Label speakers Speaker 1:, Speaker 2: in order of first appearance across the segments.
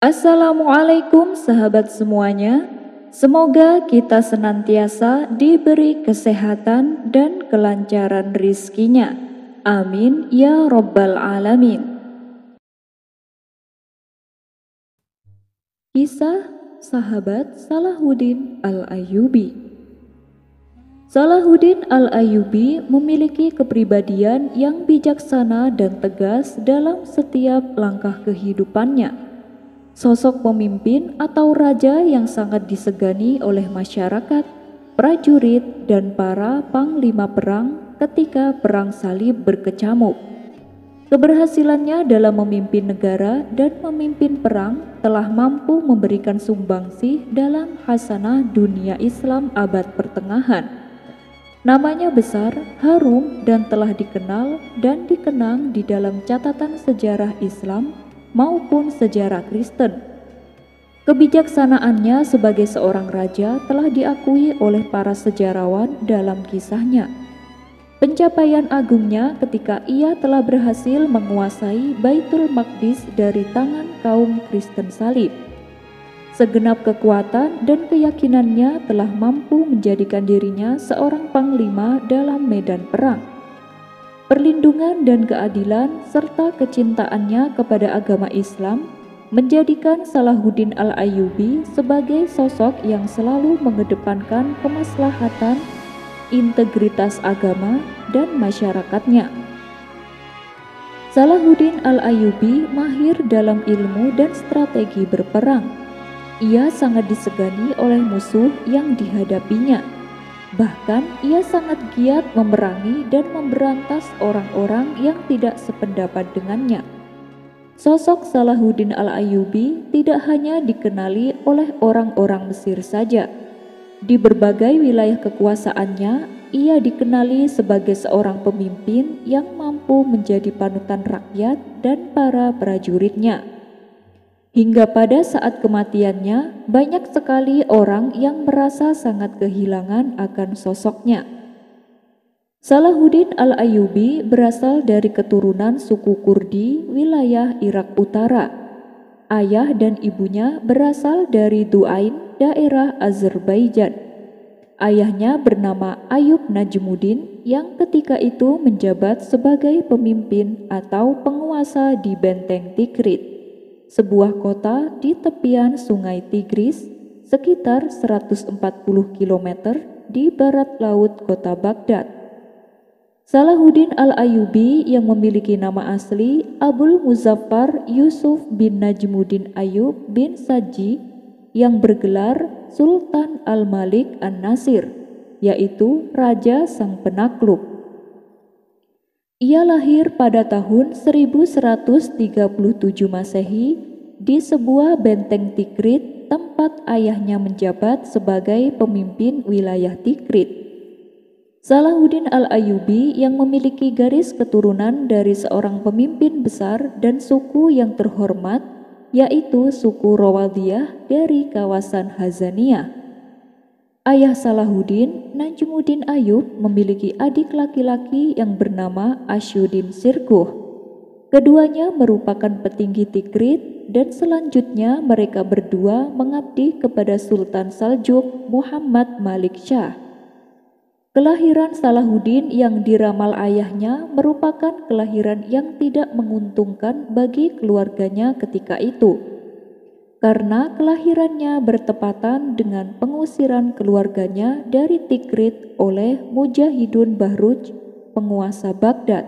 Speaker 1: Assalamualaikum sahabat semuanya. Semoga kita senantiasa diberi kesehatan dan kelancaran rizkinya. Amin ya Rabbal Alamin. Kisah sahabat Salahuddin Al-Ayyubi. Salahuddin Al-Ayyubi memiliki kepribadian yang bijaksana dan tegas dalam setiap langkah kehidupannya. Sosok pemimpin atau raja yang sangat disegani oleh masyarakat, prajurit, dan para panglima perang ketika Perang Salib berkecamuk. Keberhasilannya dalam memimpin negara dan memimpin perang telah mampu memberikan sumbangsih dalam khasanah dunia Islam abad pertengahan. Namanya besar, harum, dan telah dikenal dan dikenang di dalam catatan sejarah Islam maupun sejarah Kristen. Kebijaksanaannya sebagai seorang raja telah diakui oleh para sejarawan dalam kisahnya. Pencapaian agungnya ketika ia telah berhasil menguasai Baitul Maqdis dari tangan kaum Kristen Salib. Segenap kekuatan dan keyakinannya telah mampu menjadikan dirinya seorang panglima dalam medan perang. Perlindungan dan keadilan serta kecintaannya kepada agama Islam menjadikan Salahuddin Al-Ayyubi sebagai sosok yang selalu mengedepankan kemaslahatan, integritas agama, dan masyarakatnya. Salahuddin Al-Ayyubi mahir dalam ilmu dan strategi berperang. Ia sangat disegani oleh musuh yang dihadapinya. Bahkan ia sangat giat memerangi dan memberantas orang-orang yang tidak sependapat dengannya. Sosok Salahuddin Al-Ayyubi tidak hanya dikenali oleh orang-orang Mesir saja. Di berbagai wilayah kekuasaannya, ia dikenali sebagai seorang pemimpin yang mampu menjadi panutan rakyat dan para prajuritnya. Hingga pada saat kematiannya, banyak sekali orang yang merasa sangat kehilangan akan sosoknya. Salahuddin Al-Ayyubi berasal dari keturunan suku Kurdi wilayah Irak Utara. Ayah dan ibunya berasal dari Duain, daerah Azerbaijan. Ayahnya bernama Ayub Najmuddin yang ketika itu menjabat sebagai pemimpin atau penguasa di Benteng Tikrit, sebuah kota di tepian sungai Tigris sekitar 140 km di barat laut kota Baghdad. Salahuddin Al-Ayyubi yang memiliki nama asli Abul Muzaffar Yusuf bin Najmuddin Ayyub bin Saji yang bergelar Sultan Al-Malik An-Nasir, yaitu Raja Sang Penakluk. Ia lahir pada tahun 1137 Masehi di sebuah benteng Tikrit tempat ayahnya menjabat sebagai pemimpin wilayah Tikrit. Salahuddin Al-Ayyubi yang memiliki garis keturunan dari seorang pemimpin besar dan suku yang terhormat, yaitu suku Rawaldiyah dari kawasan Hazaniyah. Ayah Salahuddin, Najmuddin Ayyub, memiliki adik laki-laki yang bernama Asyuddin Sirkuh. Keduanya merupakan petinggi Tikrit dan selanjutnya mereka berdua mengabdi kepada Sultan Saljuk Muhammad Malik Shah. Kelahiran Salahuddin yang diramal ayahnya merupakan kelahiran yang tidak menguntungkan bagi keluarganya ketika itu, karena kelahirannya bertepatan dengan pengusiran keluarganya dari Tikrit oleh Mujahidun Bahruj, penguasa Baghdad.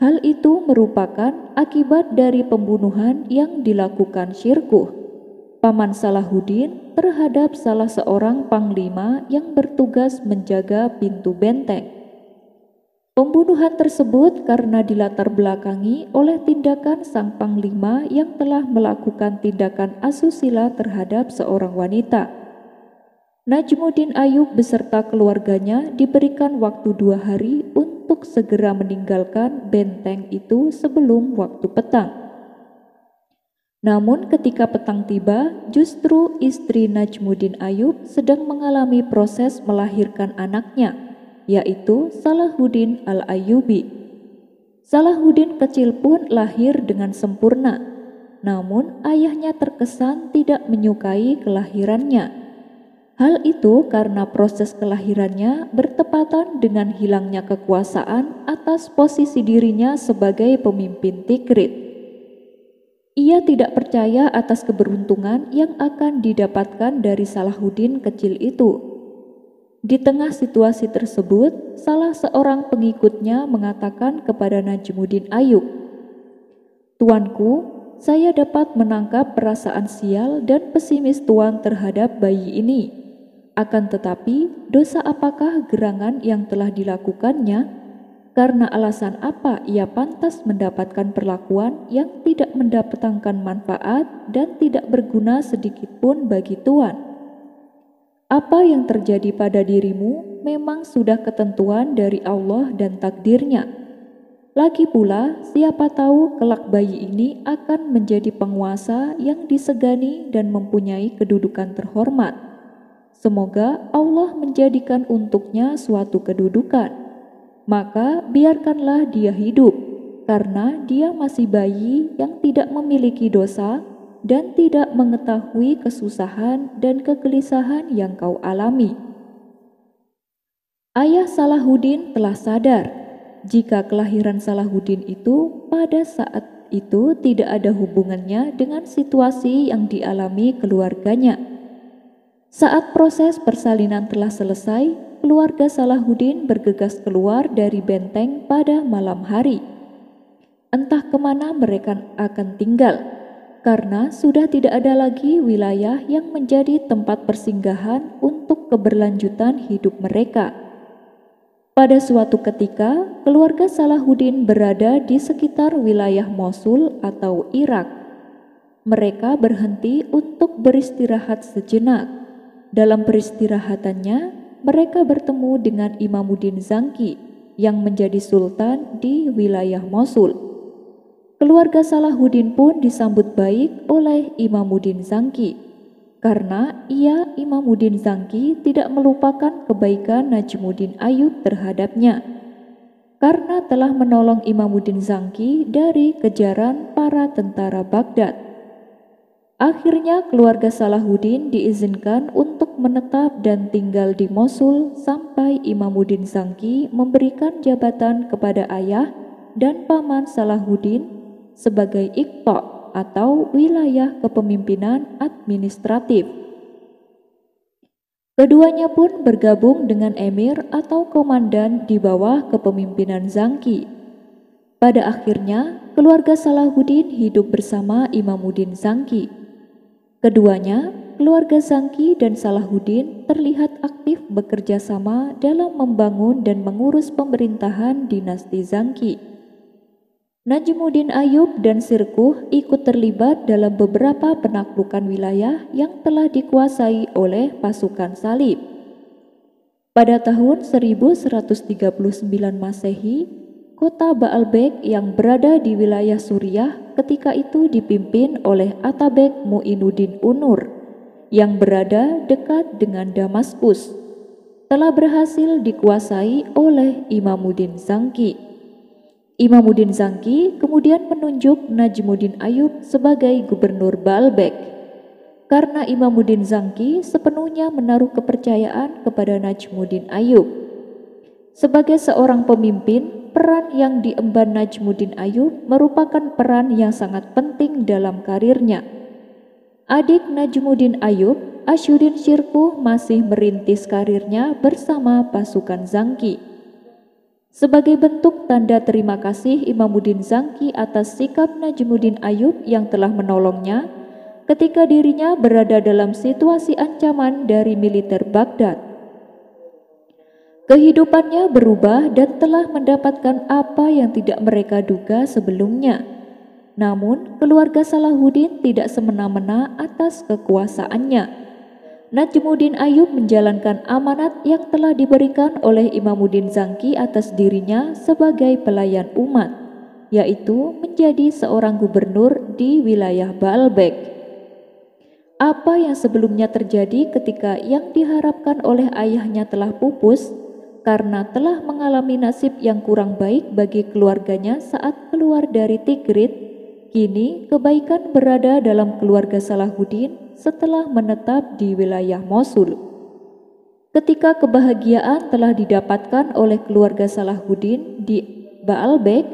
Speaker 1: Hal itu merupakan akibat dari pembunuhan yang dilakukan Syirkuh, paman Salahuddin, terhadap salah seorang panglima yang bertugas menjaga pintu benteng. Pembunuhan tersebut karena dilatar belakangi oleh tindakan sang panglima yang telah melakukan tindakan asusila terhadap seorang wanita. Najmuddin Ayyub beserta keluarganya diberikan waktu 2 hari untuk segera meninggalkan benteng itu sebelum waktu petang. Namun ketika petang tiba, justru istri Najmuddin Ayyub sedang mengalami proses melahirkan anaknya, yaitu Salahuddin Al-Ayyubi. Salahuddin kecil pun lahir dengan sempurna. namun ayahnya terkesan tidak menyukai kelahirannya. Hal itu karena proses kelahirannya bertepatan dengan hilangnya kekuasaan atas posisi dirinya sebagai pemimpin Tikrit. Ia tidak percaya atas keberuntungan yang akan didapatkan dari Salahuddin kecil itu. Di tengah situasi tersebut, salah seorang pengikutnya mengatakan kepada Najmuddin Ayub, "Tuanku, saya dapat menangkap perasaan sial dan pesimis Tuan terhadap bayi ini. Akan tetapi, dosa apakah gerangan yang telah dilakukannya? Karena alasan apa ia pantas mendapatkan perlakuan yang tidak mendatangkan manfaat dan tidak berguna sedikit pun bagi Tuan? Apa yang terjadi pada dirimu memang sudah ketentuan dari Allah dan takdirnya. Lagi pula, siapa tahu kelak bayi ini akan menjadi penguasa yang disegani dan mempunyai kedudukan terhormat. Semoga Allah menjadikan untuknya suatu kedudukan. Maka biarkanlah dia hidup, karena dia masih bayi yang tidak memiliki dosa dan tidak mengetahui kesusahan dan kegelisahan yang kau alami." Ayah Salahuddin telah sadar jika kelahiran Salahuddin itu pada saat itu tidak ada hubungannya dengan situasi yang dialami keluarganya. Saat proses persalinan telah selesai, keluarga Salahuddin bergegas keluar dari benteng pada malam hari. Entah kemana mereka akan tinggal, karena sudah tidak ada lagi wilayah yang menjadi tempat persinggahan untuk keberlanjutan hidup mereka. Pada suatu ketika, keluarga Salahuddin berada di sekitar wilayah Mosul atau Irak. Mereka berhenti untuk beristirahat sejenak. Dalam peristirahatannya, mereka bertemu dengan Imamuddin Zangki yang menjadi sultan di wilayah Mosul. Keluarga Salahuddin pun disambut baik oleh Imamuddin Zangki, karena Imamuddin Zangki tidak melupakan kebaikan Najmuddin Ayub terhadapnya, karena telah menolong Imamuddin Zangki dari kejaran para tentara Baghdad. Akhirnya keluarga Salahuddin diizinkan untuk menetap dan tinggal di Mosul sampai Imamuddin Zangki memberikan jabatan kepada ayah dan paman Salahuddin sebagai iqta atau wilayah kepemimpinan administratif. Keduanya pun bergabung dengan emir atau komandan di bawah kepemimpinan Zangki. Pada akhirnya, keluarga Salahuddin hidup bersama Imamuddin Zangki. Keduanya, keluarga Zangki dan Salahuddin, terlihat aktif bekerja sama dalam membangun dan mengurus pemerintahan dinasti Zangki. Najmuddin Ayub dan Sirkuh ikut terlibat dalam beberapa penaklukan wilayah yang telah dikuasai oleh pasukan salib. Pada tahun 1139 Masehi, kota Baalbek yang berada di wilayah Suriah ketika itu dipimpin oleh Atabek Mu'inuddin Unur yang berada dekat dengan Damaskus, telah berhasil dikuasai oleh Imamuddin Zangki. Imamuddin Zangki kemudian menunjuk Najmuddin Ayub sebagai gubernur Baalbek. Karena Imamuddin Zangki sepenuhnya menaruh kepercayaan kepada Najmuddin Ayub. Sebagai seorang pemimpin, peran yang diemban Najmuddin Ayub merupakan peran yang sangat penting dalam karirnya. Adik Najmuddin Ayub, Asyuddin Syirkuh, masih merintis karirnya bersama pasukan Zangki. Sebagai bentuk tanda terima kasih Imamuddin Zangki atas sikap Najmuddin Ayub yang telah menolongnya ketika dirinya berada dalam situasi ancaman dari militer Baghdad. Kehidupannya berubah dan telah mendapatkan apa yang tidak mereka duga sebelumnya. Namun, keluarga Salahuddin tidak semena-mena atas kekuasaannya. Najmuddin Ayub menjalankan amanat yang telah diberikan oleh Imamuddin Zangki atas dirinya sebagai pelayan umat, yaitu menjadi seorang gubernur di wilayah Baalbek. Apa yang sebelumnya terjadi ketika yang diharapkan oleh ayahnya telah pupus karena telah mengalami nasib yang kurang baik bagi keluarganya saat keluar dari Tikrit, Kini kebaikan berada dalam keluarga Salahuddin setelah menetap di wilayah Mosul. Ketika kebahagiaan telah didapatkan oleh keluarga Salahuddin di Baalbek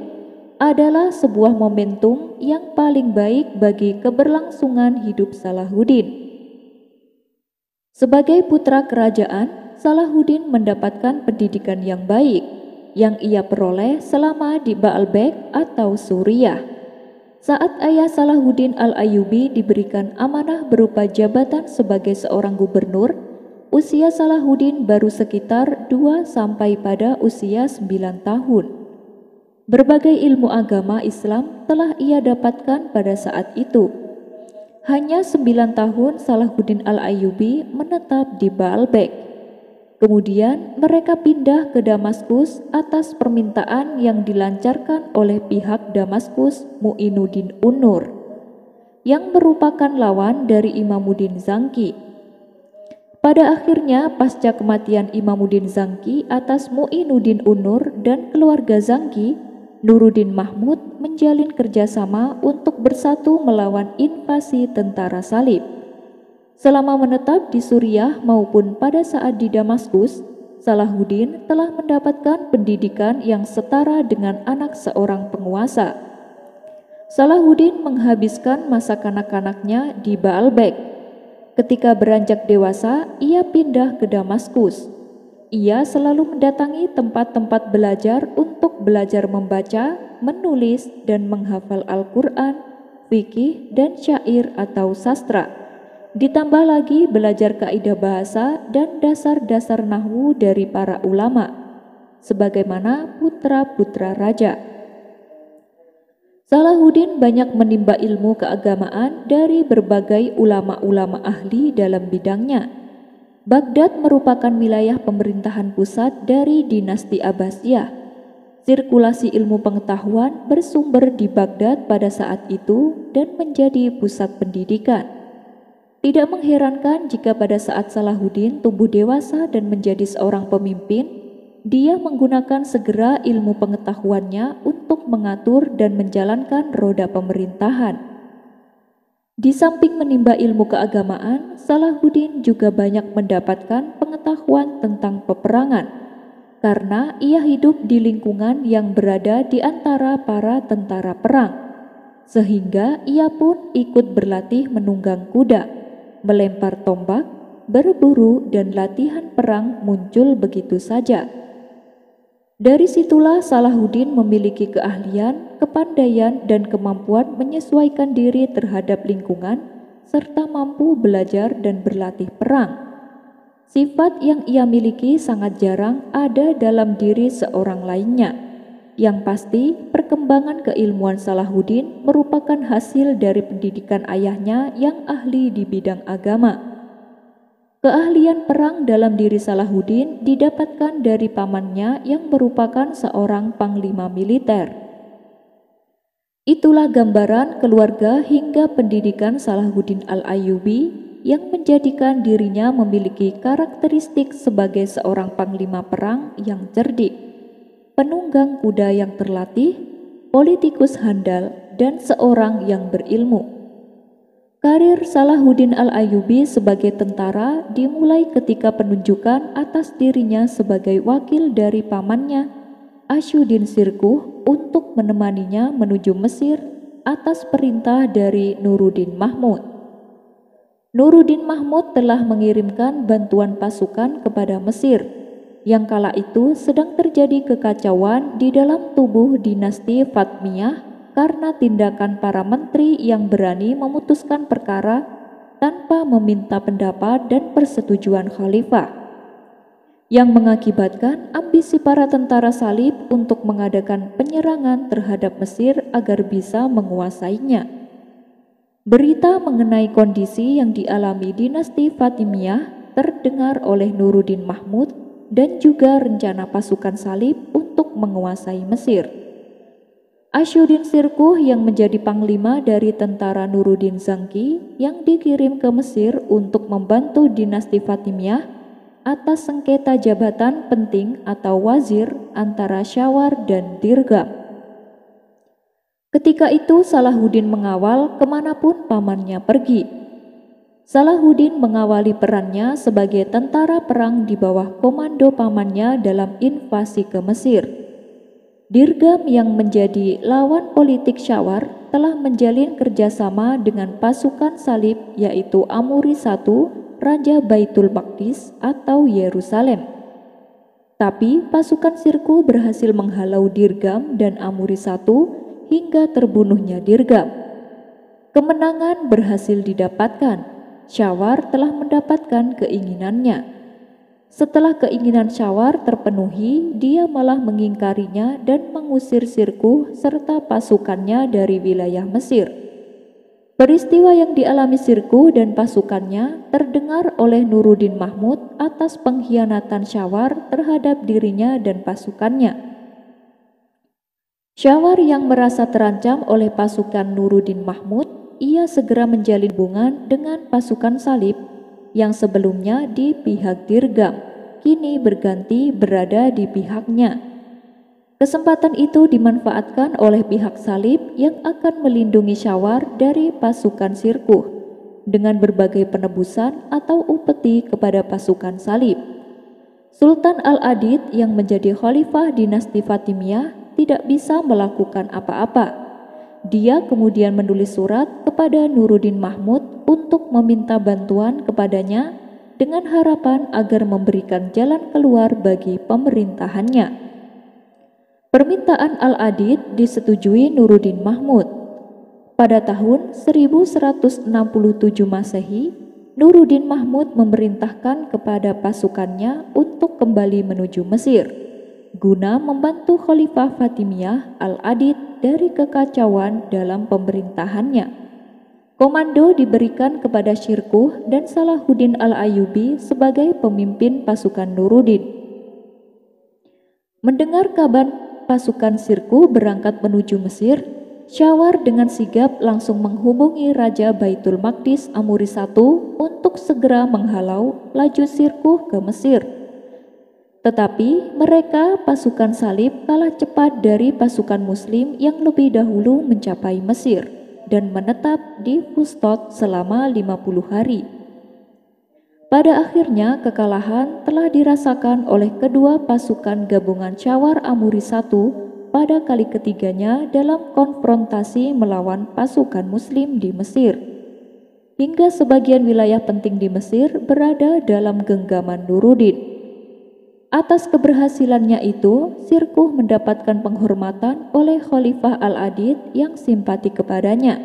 Speaker 1: adalah sebuah momentum yang paling baik bagi keberlangsungan hidup Salahuddin. Sebagai putra kerajaan, Salahuddin mendapatkan pendidikan yang baik yang ia peroleh selama di Baalbek atau Suriah. Saat ayah Salahuddin Al-Ayyubi diberikan amanah berupa jabatan sebagai seorang gubernur, usia Salahuddin baru sekitar 2 sampai pada usia 9 tahun. Berbagai ilmu agama Islam telah ia dapatkan pada saat itu. Hanya 9 tahun Salahuddin Al-Ayyubi menetap di Baalbek. Kemudian mereka pindah ke Damaskus atas permintaan yang dilancarkan oleh pihak Damaskus Mu'inuddin un-Nur, yang merupakan lawan dari Imamuddin Zangki. Pada akhirnya pasca kematian Imamuddin Zangki atas Mu'inuddin un-Nur dan keluarga Zangki, Nuruddin Mahmud menjalin kerjasama untuk bersatu melawan invasi tentara salib. Selama menetap di Suriah maupun pada saat di Damaskus, Salahuddin telah mendapatkan pendidikan yang setara dengan anak seorang penguasa. Salahuddin menghabiskan masa kanak-kanaknya di Baalbek. Ketika beranjak dewasa, ia pindah ke Damaskus. Ia selalu mendatangi tempat-tempat belajar untuk belajar membaca, menulis, dan menghafal Al-Quran, fikih, dan syair atau sastra. Ditambah lagi belajar kaidah bahasa dan dasar-dasar nahwu dari para ulama, sebagaimana putra-putra raja. Salahuddin banyak menimba ilmu keagamaan dari berbagai ulama-ulama ahli dalam bidangnya. Baghdad merupakan wilayah pemerintahan pusat dari dinasti Abbasiyah. Sirkulasi ilmu pengetahuan bersumber di Baghdad pada saat itu dan menjadi pusat pendidikan. Tidak mengherankan jika pada saat Salahuddin tumbuh dewasa dan menjadi seorang pemimpin, dia menggunakan segera ilmu pengetahuannya untuk mengatur dan menjalankan roda pemerintahan. Di samping menimba ilmu keagamaan, Salahuddin juga banyak mendapatkan pengetahuan tentang peperangan, karena ia hidup di lingkungan yang berada di antara para tentara perang, sehingga ia pun ikut berlatih menunggang kuda, melempar tombak, berburu, dan latihan perang muncul begitu saja. Dari situlah Salahuddin memiliki keahlian, kepandaian, dan kemampuan menyesuaikan diri terhadap lingkungan, serta mampu belajar dan berlatih perang. Sifat yang ia miliki sangat jarang ada dalam diri seorang lainnya. Yang pasti, perkembangan keilmuan Salahuddin merupakan hasil dari pendidikan ayahnya yang ahli di bidang agama. Keahlian perang dalam diri Salahuddin didapatkan dari pamannya yang merupakan seorang panglima militer. Itulah gambaran keluarga hingga pendidikan Salahuddin Al-Ayyubi yang menjadikan dirinya memiliki karakteristik sebagai seorang panglima perang yang cerdik, penunggang kuda yang terlatih, politikus handal, dan seorang yang berilmu. Karir Salahuddin Al-Ayyubi sebagai tentara dimulai ketika penunjukan atas dirinya sebagai wakil dari pamannya, Asyuddin Sirkuh, untuk menemaninya menuju Mesir atas perintah dari Nuruddin Mahmud. Nuruddin Mahmud telah mengirimkan bantuan pasukan kepada Mesir, yang kala itu sedang terjadi kekacauan di dalam tubuh dinasti Fatmiyah karena tindakan para menteri yang berani memutuskan perkara tanpa meminta pendapat dan persetujuan khalifah, yang mengakibatkan ambisi para tentara salib untuk mengadakan penyerangan terhadap Mesir agar bisa menguasainya. Berita mengenai kondisi yang dialami dinasti Fatimiyah terdengar oleh Nuruddin Mahmud dan juga rencana pasukan salib untuk menguasai Mesir. Asyuddin Sirkuh yang menjadi panglima dari tentara Nuruddin Zangki yang dikirim ke Mesir untuk membantu dinasti Fatimiyah atas sengketa jabatan penting atau wazir antara Syawar dan Dirgam. Ketika itu Salahuddin mengawal kemanapun pamannya pergi. Salahuddin mengawali perannya sebagai tentara perang di bawah komando pamannya dalam invasi ke Mesir. Dirgam yang menjadi lawan politik Syawar telah menjalin kerjasama dengan pasukan salib yaitu Amuri I, Raja Baitul Maqdis atau Yerusalem. Tapi pasukan Sirkuh berhasil menghalau Dirgam dan Amuri I hingga terbunuhnya Dirgam. Kemenangan berhasil didapatkan. Syawar telah mendapatkan keinginannya. Setelah keinginan Syawar terpenuhi, dia malah mengingkarinya dan mengusir Sirkuh serta pasukannya dari wilayah Mesir. Peristiwa yang dialami Sirkuh dan pasukannya terdengar oleh Nuruddin Mahmud atas pengkhianatan Syawar terhadap dirinya dan pasukannya. Syawar yang merasa terancam oleh pasukan Nuruddin Mahmud, ia segera menjalin hubungan dengan pasukan salib yang sebelumnya di pihak Dirgam, kini berganti berada di pihaknya. Kesempatan itu dimanfaatkan oleh pihak salib yang akan melindungi Syawar dari pasukan Sirkuh dengan berbagai penebusan atau upeti kepada pasukan salib. Sultan Al-Adid yang menjadi khalifah dinasti Fatimiyah tidak bisa melakukan apa-apa. Dia kemudian menulis surat kepada Nuruddin Mahmud untuk meminta bantuan kepadanya dengan harapan agar memberikan jalan keluar bagi pemerintahannya. Permintaan Al-Adid disetujui Nuruddin Mahmud. Pada tahun 1167 Masehi, Nuruddin Mahmud memerintahkan kepada pasukannya untuk kembali menuju Mesir guna membantu Khalifah Fatimiyah Al-Adid dari kekacauan dalam pemerintahannya. Komando diberikan kepada Sirkuh dan Salahuddin Al-Ayyubi sebagai pemimpin pasukan Nuruddin. Mendengar kabar pasukan Sirkuh berangkat menuju Mesir, Syawar dengan sigap langsung menghubungi Raja Baitul Maqdis Amuri I untuk segera menghalau laju Sirkuh ke Mesir. Tetapi mereka pasukan salib kalah cepat dari pasukan muslim yang lebih dahulu mencapai Mesir dan menetap di Fustot selama 50 hari. Pada akhirnya kekalahan telah dirasakan oleh kedua pasukan gabungan Syawar Amuri I pada kali ketiganya dalam konfrontasi melawan pasukan muslim di Mesir. Hingga sebagian wilayah penting di Mesir berada dalam genggaman Nuruddin. Atas keberhasilannya itu, Sirkuh mendapatkan penghormatan oleh Khalifah Al-Adid yang simpati kepadanya.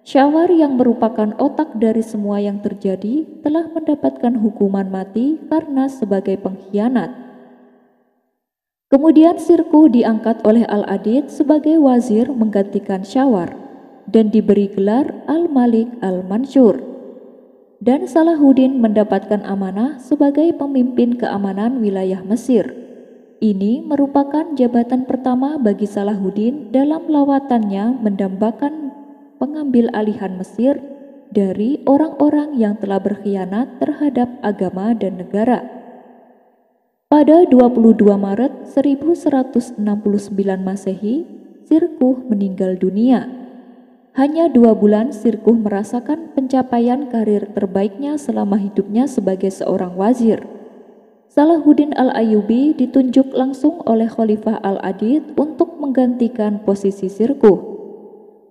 Speaker 1: Syawar yang merupakan otak dari semua yang terjadi telah mendapatkan hukuman mati karena sebagai pengkhianat. Kemudian Sirkuh diangkat oleh Al-Adid sebagai wazir menggantikan Syawar dan diberi gelar Al-Malik Al-Mansur. Dan Salahuddin mendapatkan amanah sebagai pemimpin keamanan wilayah Mesir. Ini merupakan jabatan pertama bagi Salahuddin dalam lawatannya mendambakan pengambil alihan Mesir dari orang-orang yang telah berkhianat terhadap agama dan negara. Pada 22 Maret 1169 Masehi, Sirkuh meninggal dunia. Hanya 2 bulan Sirkuh merasakan pencapaian karir terbaiknya selama hidupnya sebagai seorang wazir. Salahuddin Al-Ayyubi ditunjuk langsung oleh Khalifah Al-Adid untuk menggantikan posisi Sirkuh.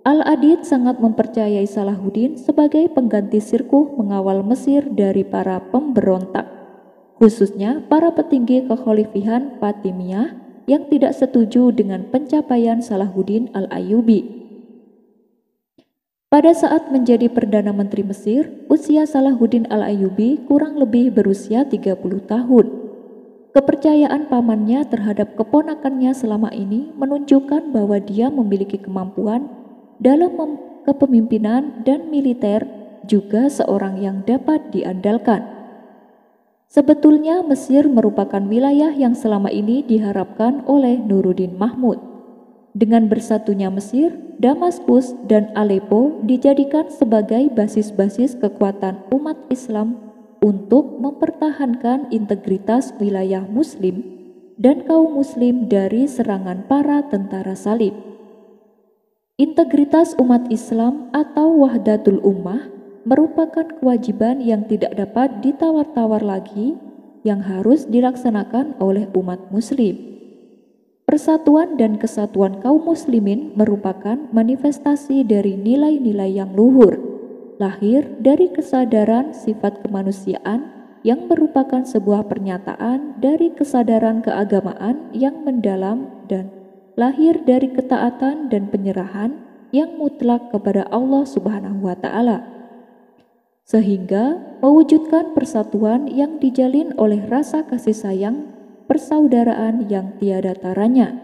Speaker 1: Al-Adid sangat mempercayai Salahuddin sebagai pengganti Sirkuh mengawal Mesir dari para pemberontak, khususnya para petinggi kekhalifahan Fatimiyah yang tidak setuju dengan pencapaian Salahuddin Al-Ayyubi. Pada saat menjadi Perdana Menteri Mesir, usia Salahuddin Al-Ayyubi kurang lebih berusia 30 tahun. Kepercayaan pamannya terhadap keponakannya selama ini menunjukkan bahwa dia memiliki kemampuan dalam kepemimpinan dan militer, juga seorang yang dapat diandalkan. Sebetulnya Mesir merupakan wilayah yang selama ini diharapkan oleh Nuruddin Mahmud. Dengan bersatunya Mesir, Damaskus dan Aleppo dijadikan sebagai basis-basis kekuatan umat Islam untuk mempertahankan integritas wilayah Muslim dan kaum Muslim dari serangan para tentara salib. Integritas umat Islam atau wahdatul ummah merupakan kewajiban yang tidak dapat ditawar-tawar lagi yang harus dilaksanakan oleh umat muslim. Persatuan dan kesatuan kaum muslimin merupakan manifestasi dari nilai-nilai yang luhur, lahir dari kesadaran sifat kemanusiaan yang merupakan sebuah pernyataan dari kesadaran keagamaan yang mendalam dan lahir dari ketaatan dan penyerahan yang mutlak kepada Allah Subhanahu wa Ta'ala, sehingga mewujudkan persatuan yang dijalin oleh rasa kasih sayang, persaudaraan yang tiada taranya.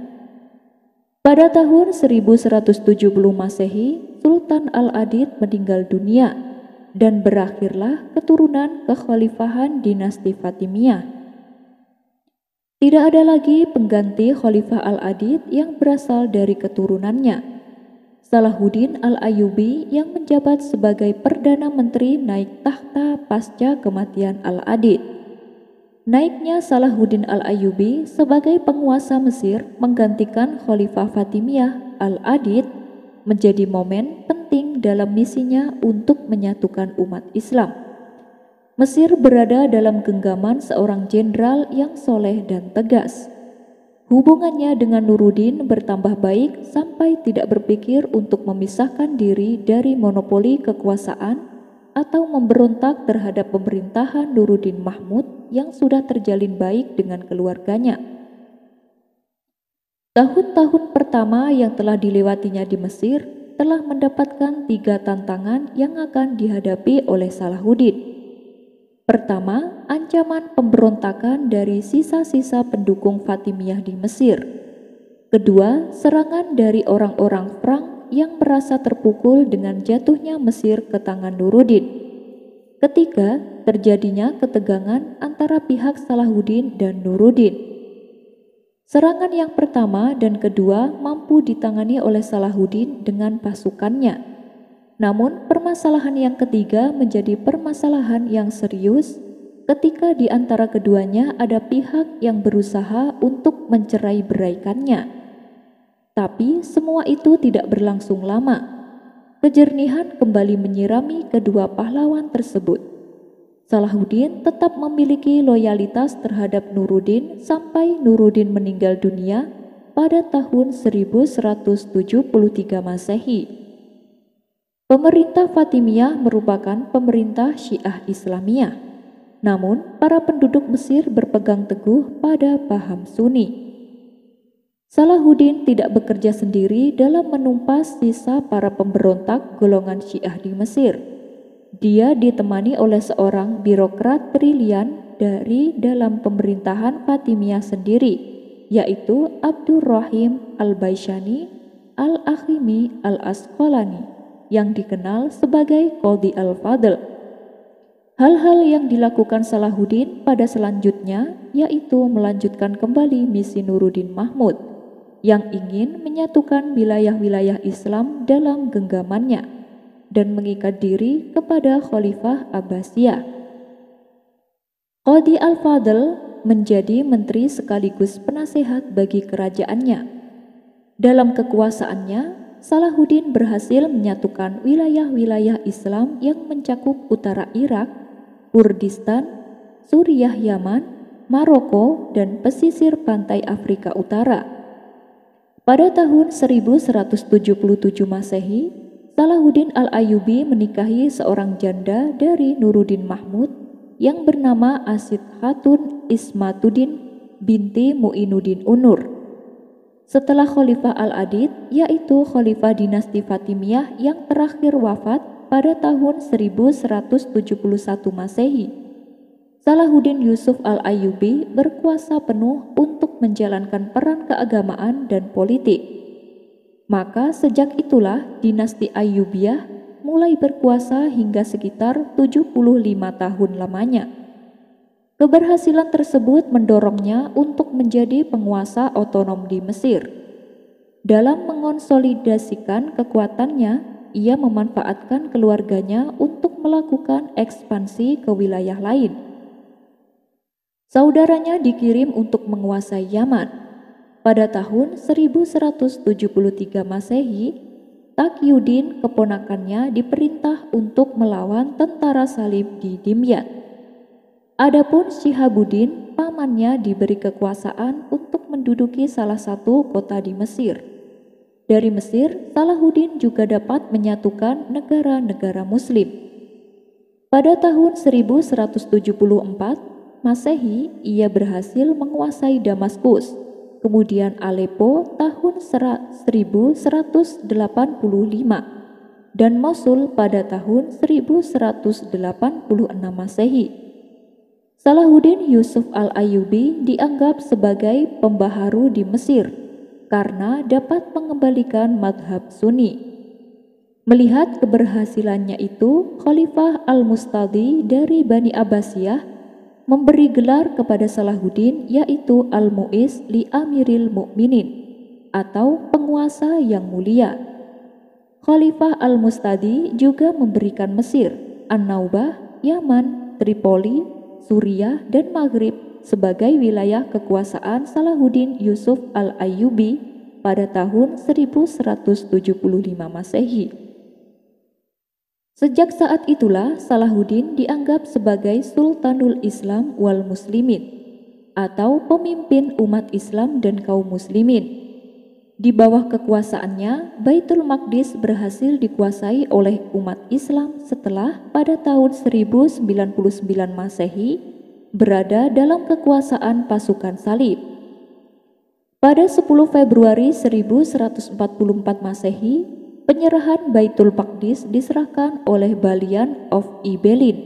Speaker 1: Pada tahun 1170 Masehi, Sultan Al-Adid meninggal dunia dan berakhirlah keturunan kekhalifahan dinasti Fatimiyah. Tidak ada lagi pengganti Khalifah Al-Adid yang berasal dari keturunannya. Salahuddin Al-Ayyubi yang menjabat sebagai Perdana Menteri naik takhta pasca kematian Al-Adid. Naiknya Salahuddin Al-Ayyubi sebagai penguasa Mesir menggantikan Khalifah Fatimiyah Al-Adid menjadi momen penting dalam misinya untuk menyatukan umat Islam. Mesir berada dalam genggaman seorang jenderal yang soleh dan tegas. Hubungannya dengan Nuruddin bertambah baik sampai tidak berpikir untuk memisahkan diri dari monopoli kekuasaan atau memberontak terhadap pemerintahan Nuruddin Mahmud yang sudah terjalin baik dengan keluarganya. Tahun-tahun pertama yang telah dilewatinya di Mesir telah mendapatkan 3 tantangan yang akan dihadapi oleh Salahuddin. Pertama, ancaman pemberontakan dari sisa-sisa pendukung Fatimiyah di Mesir. Kedua, serangan dari orang-orang Frank yang merasa terpukul dengan jatuhnya Mesir ke tangan Nuruddin. Ketiga, terjadinya ketegangan antara pihak Salahuddin dan Nuruddin. Serangan yang pertama dan kedua mampu ditangani oleh Salahuddin dengan pasukannya. Namun permasalahan yang ketiga menjadi permasalahan yang serius ketika di antara keduanya ada pihak yang berusaha untuk mencerai-beraikannya. Tapi semua itu tidak berlangsung lama. Kejernihan kembali menyirami kedua pahlawan tersebut. Salahuddin tetap memiliki loyalitas terhadap Nuruddin sampai Nuruddin meninggal dunia pada tahun 1173 Masehi. Pemerintah Fatimiyah merupakan pemerintah Syiah Islamiyah. Namun, para penduduk Mesir berpegang teguh pada paham Sunni. Salahuddin tidak bekerja sendiri dalam menumpas sisa para pemberontak golongan Syiah di Mesir. Dia ditemani oleh seorang birokrat brilian dari dalam pemerintahan Fatimiyah sendiri, yaitu Abdurrahim Al-Baishani Al-Akhimi Al-Asqalani, yang dikenal sebagai Qadhi Al-Fadl. Hal-hal yang dilakukan Salahuddin pada selanjutnya yaitu melanjutkan kembali misi Nuruddin Mahmud yang ingin menyatukan wilayah-wilayah Islam dalam genggamannya dan mengikat diri kepada Khalifah Abbasiyah. Qadhi Al-Fadl menjadi menteri sekaligus penasehat bagi kerajaannya. Dalam kekuasaannya, Salahuddin berhasil menyatukan wilayah-wilayah Islam yang mencakup utara Irak, Kurdistan, Suriah Yaman, Maroko, dan pesisir pantai Afrika Utara. Pada tahun 1177 Masehi, Salahuddin Al-Ayyubi menikahi seorang janda dari Nuruddin Mahmud yang bernama Asid Khatun Ismatuddin binti Mu'inuddin Unur. Setelah Khalifah Al-Adid, yaitu Khalifah dinasti Fatimiyah yang terakhir wafat pada tahun 1171 Masehi, Salahuddin Yusuf Al-Ayyubi berkuasa penuh untuk menjalankan peran keagamaan dan politik. Maka sejak itulah dinasti Ayyubiyah mulai berkuasa hingga sekitar 75 tahun lamanya. Keberhasilan tersebut mendorongnya untuk menjadi penguasa otonom di Mesir. Dalam mengonsolidasikan kekuatannya, ia memanfaatkan keluarganya untuk melakukan ekspansi ke wilayah lain. Saudaranya dikirim untuk menguasai Yaman. Pada tahun 1173 Masehi, Taqiyuddin, keponakannya, diperintah untuk melawan tentara salib di Dimyat. Adapun Syihabuddin, pamannya, diberi kekuasaan untuk menduduki salah satu kota di Mesir. Dari Mesir, Salahuddin juga dapat menyatukan negara-negara Muslim. Pada tahun 1174 Masehi, ia berhasil menguasai Damaskus, kemudian Aleppo tahun 1185, dan Mosul pada tahun 1186 Masehi. Salahuddin Yusuf al-Ayyubi dianggap sebagai pembaharu di Mesir karena dapat mengembalikan madhab Sunni. Melihat keberhasilannya itu, Khalifah al-Mustadi dari Bani Abbasiyah memberi gelar kepada Salahuddin, yaitu Al-Mu'iz li Amiril Mu'minin, atau penguasa yang mulia. Khalifah Al-Mustadi juga memberikan Mesir, An-Naubah, Yaman, Tripoli, Suriah, dan Maghrib sebagai wilayah kekuasaan Salahuddin Yusuf al-Ayyubi pada tahun 1175 Masehi. Sejak saat itulah Salahuddin dianggap sebagai Sultanul Islam wal Muslimin, atau pemimpin umat Islam dan kaum muslimin. Di bawah kekuasaannya, Baitul Maqdis berhasil dikuasai oleh umat Islam setelah pada tahun 1099 Masehi berada dalam kekuasaan pasukan salib. Pada 10 Februari 1144 Masehi, penyerahan Baitul Maqdis diserahkan oleh Balian of Ibelin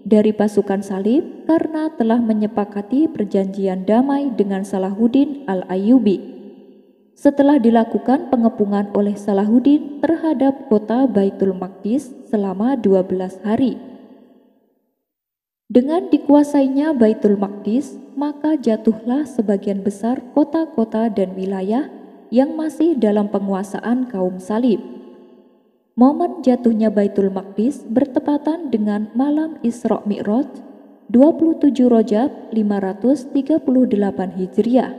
Speaker 1: dari pasukan salib karena telah menyepakati perjanjian damai dengan Salahuddin al-Ayyubi. Setelah dilakukan pengepungan oleh Salahuddin terhadap kota Baitul Maqdis selama 12 hari. Dengan dikuasainya Baitul Maqdis, maka jatuhlah sebagian besar kota-kota dan wilayah yang masih dalam penguasaan kaum salib. Momen jatuhnya Baitul Maqdis bertepatan dengan malam Isra Mi'raj 27 Rajab 538 Hijriah.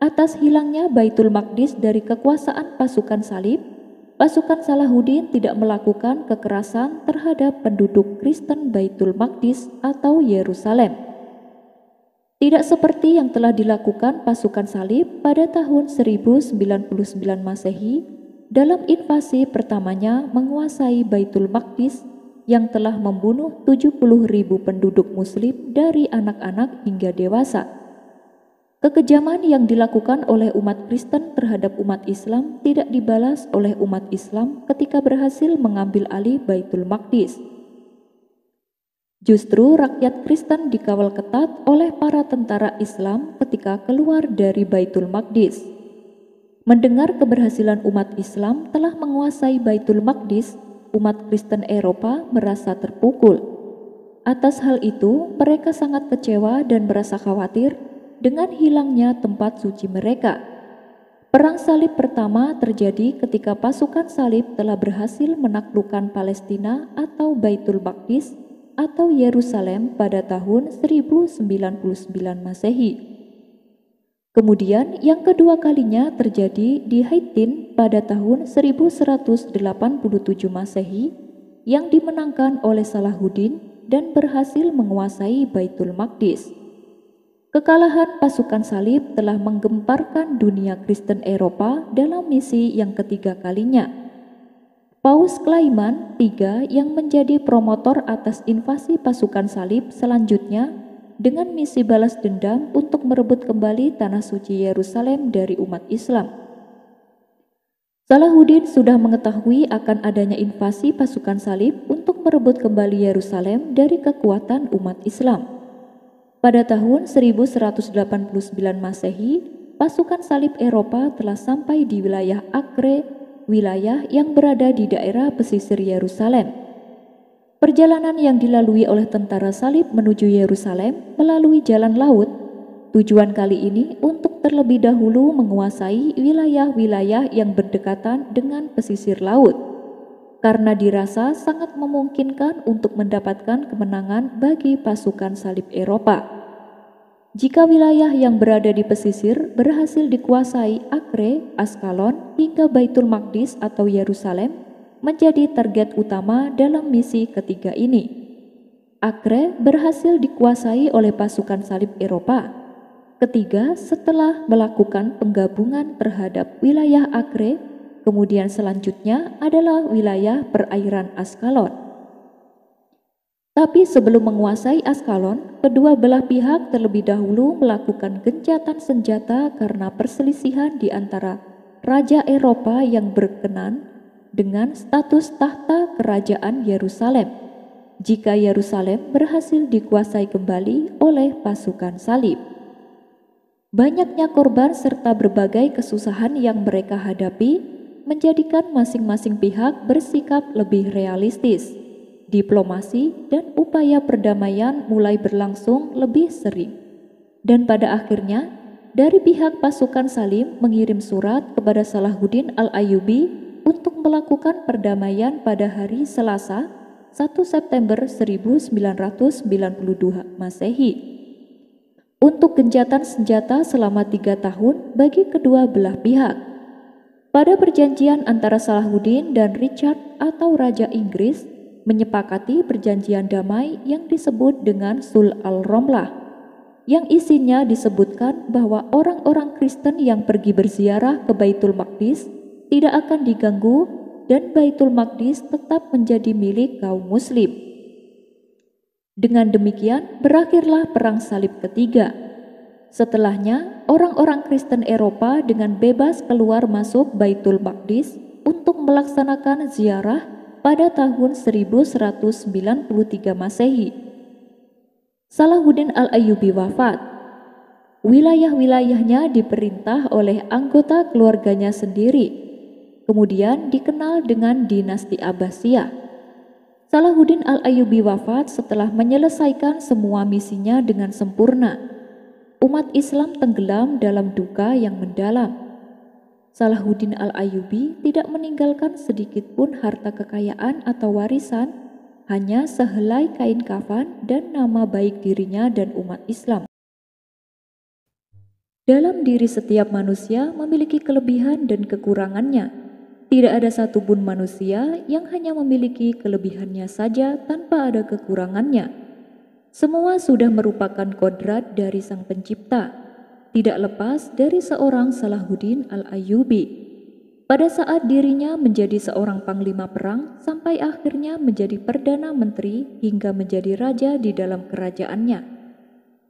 Speaker 1: Atas hilangnya Baitul Maqdis dari kekuasaan pasukan salib, pasukan Salahuddin tidak melakukan kekerasan terhadap penduduk Kristen Baitul Maqdis atau Yerusalem. Tidak seperti yang telah dilakukan pasukan salib pada tahun 1099 Masehi dalam invasi pertamanya menguasai Baitul Maqdis yang telah membunuh 70.000 penduduk muslim dari anak-anak hingga dewasa. Kekejaman yang dilakukan oleh umat Kristen terhadap umat Islam tidak dibalas oleh umat Islam ketika berhasil mengambil alih Baitul Maqdis. Justru rakyat Kristen dikawal ketat oleh para tentara Islam ketika keluar dari Baitul Maqdis. Mendengar keberhasilan umat Islam telah menguasai Baitul Maqdis, umat Kristen Eropa merasa terpukul. Atas hal itu, mereka sangat kecewa dan merasa khawatir dengan hilangnya tempat suci mereka. Perang salib pertama terjadi ketika pasukan salib telah berhasil menaklukkan Palestina atau Baitul Maqdis atau Yerusalem pada tahun 1099 Masehi. Kemudian yang kedua kalinya terjadi di Hittin pada tahun 1187 Masehi yang dimenangkan oleh Salahuddin dan berhasil menguasai Baitul Maqdis. Kekalahan pasukan salib telah menggemparkan dunia Kristen Eropa dalam misi yang ketiga kalinya. Paus Klaiman III yang menjadi promotor atas invasi pasukan salib selanjutnya dengan misi balas dendam untuk merebut kembali tanah suci Yerusalem dari umat Islam. Salahuddin sudah mengetahui akan adanya invasi pasukan salib untuk merebut kembali Yerusalem dari kekuatan umat Islam. Pada tahun 1189 Masehi, pasukan salib Eropa telah sampai di wilayah Acre, wilayah yang berada di daerah pesisir Yerusalem. Perjalanan yang dilalui oleh tentara salib menuju Yerusalem melalui jalan laut. Tujuan kali ini untuk terlebih dahulu menguasai wilayah-wilayah yang berdekatan dengan pesisir laut, karena dirasa sangat memungkinkan untuk mendapatkan kemenangan bagi pasukan salib Eropa. Jika wilayah yang berada di pesisir berhasil dikuasai, Acre, Askalon, hingga Baitul Maqdis atau Yerusalem menjadi target utama dalam misi ketiga ini. Acre berhasil dikuasai oleh pasukan salib Eropa. Ketiga, setelah melakukan penggabungan terhadap wilayah Acre, kemudian selanjutnya adalah wilayah perairan Askalon. Tapi sebelum menguasai Askalon, kedua belah pihak terlebih dahulu melakukan gencatan senjata karena perselisihan di antara Raja Eropa yang berkenan dengan status tahta kerajaan Yerusalem. Jika Yerusalem berhasil dikuasai kembali oleh pasukan salib. Banyaknya korban serta berbagai kesusahan yang mereka hadapi menjadikan masing-masing pihak bersikap lebih realistis. Diplomasi dan upaya perdamaian mulai berlangsung lebih sering. Dan pada akhirnya, dari pihak pasukan Salim mengirim surat kepada Salahuddin Al-Ayyubi untuk melakukan perdamaian pada hari Selasa, 1 September 1992 Masehi. Untuk gencatan senjata selama 3 tahun bagi kedua belah pihak. Pada perjanjian antara Salahuddin dan Richard atau Raja Inggris, menyepakati perjanjian damai yang disebut dengan Sul al-Romlah, yang isinya disebutkan bahwa orang-orang Kristen yang pergi berziarah ke Baitul Maqdis tidak akan diganggu dan Baitul Maqdis tetap menjadi milik kaum Muslim. Dengan demikian berakhirlah Perang Salib ketiga. Setelahnya, orang-orang Kristen Eropa dengan bebas keluar masuk Baitul Maqdis untuk melaksanakan ziarah pada tahun 1193 Masehi. Salahuddin Al-Ayyubi wafat. Wilayah-wilayahnya diperintah oleh anggota keluarganya sendiri, kemudian dikenal dengan dinasti Abbasiyah. Salahuddin Al-Ayyubi wafat setelah menyelesaikan semua misinya dengan sempurna. Umat Islam tenggelam dalam duka yang mendalam. Salahuddin Al-Ayyubi tidak meninggalkan sedikit pun harta kekayaan atau warisan, hanya sehelai kain kafan dan nama baik dirinya dan umat Islam. Dalam diri setiap manusia memiliki kelebihan dan kekurangannya. Tidak ada satupun manusia yang hanya memiliki kelebihannya saja tanpa ada kekurangannya. Semua sudah merupakan kodrat dari Sang Pencipta, tidak lepas dari seorang Salahuddin Al-Ayyubi. Pada saat dirinya menjadi seorang panglima perang sampai akhirnya menjadi perdana menteri hingga menjadi raja di dalam kerajaannya.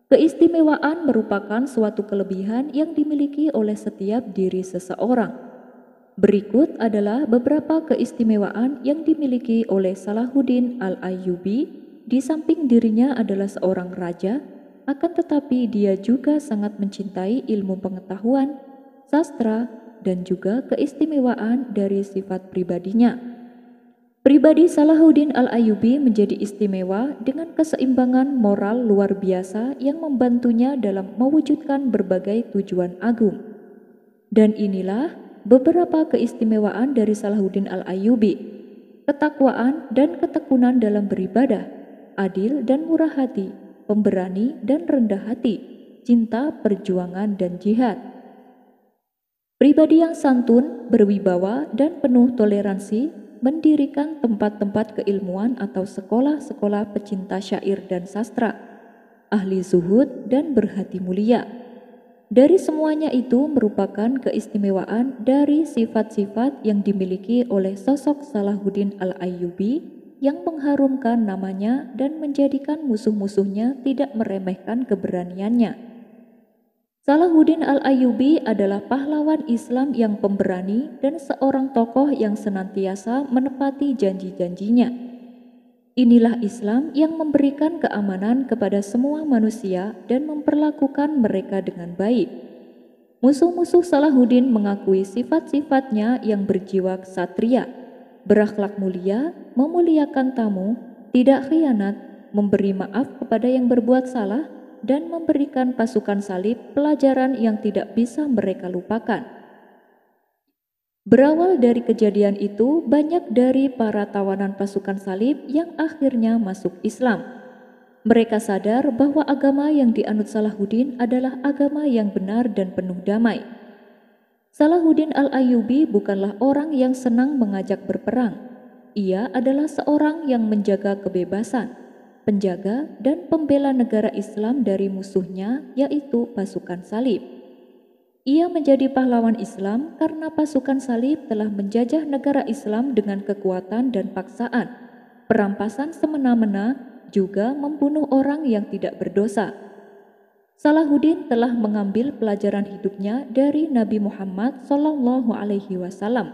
Speaker 1: Keistimewaan merupakan suatu kelebihan yang dimiliki oleh setiap diri seseorang. Berikut adalah beberapa keistimewaan yang dimiliki oleh Salahuddin Al-Ayyubi. Di samping dirinya adalah seorang raja, akan tetapi dia juga sangat mencintai ilmu pengetahuan, sastra, dan juga keistimewaan dari sifat pribadinya. Pribadi Salahuddin Al-Ayyubi menjadi istimewa dengan keseimbangan moral luar biasa yang membantunya dalam mewujudkan berbagai tujuan agung. Dan inilah beberapa keistimewaan dari Salahuddin Al-Ayyubi: ketakwaan dan ketekunan dalam beribadah, adil dan murah hati, pemberani dan rendah hati, cinta, perjuangan, dan jihad. Pribadi yang santun, berwibawa, dan penuh toleransi, mendirikan tempat-tempat keilmuan atau sekolah-sekolah pecinta syair dan sastra, ahli zuhud dan berhati mulia. Dari semuanya itu merupakan keistimewaan dari sifat-sifat yang dimiliki oleh sosok Salahuddin Al-Ayyubi yang mengharumkan namanya dan menjadikan musuh-musuhnya tidak meremehkan keberaniannya. Salahuddin Al-Ayyubi adalah pahlawan Islam yang pemberani dan seorang tokoh yang senantiasa menepati janji-janjinya. Inilah Islam yang memberikan keamanan kepada semua manusia dan memperlakukan mereka dengan baik. Musuh-musuh Salahuddin mengakui sifat-sifatnya yang berjiwa ksatria, berakhlak mulia, memuliakan tamu, tidak khianat, memberi maaf kepada yang berbuat salah, dan memberikan pasukan salib pelajaran yang tidak bisa mereka lupakan. Berawal dari kejadian itu, banyak dari para tawanan pasukan salib yang akhirnya masuk Islam. Mereka sadar bahwa agama yang dianut Salahuddin adalah agama yang benar dan penuh damai. Salahuddin Al-Ayyubi bukanlah orang yang senang mengajak berperang. Ia adalah seorang yang menjaga kebebasan, penjaga dan pembela negara Islam dari musuhnya, yaitu pasukan salib. Ia menjadi pahlawan Islam karena pasukan salib telah menjajah negara Islam dengan kekuatan dan paksaan, perampasan semena-mena, juga membunuh orang yang tidak berdosa. Salahuddin telah mengambil pelajaran hidupnya dari Nabi Muhammad SAW.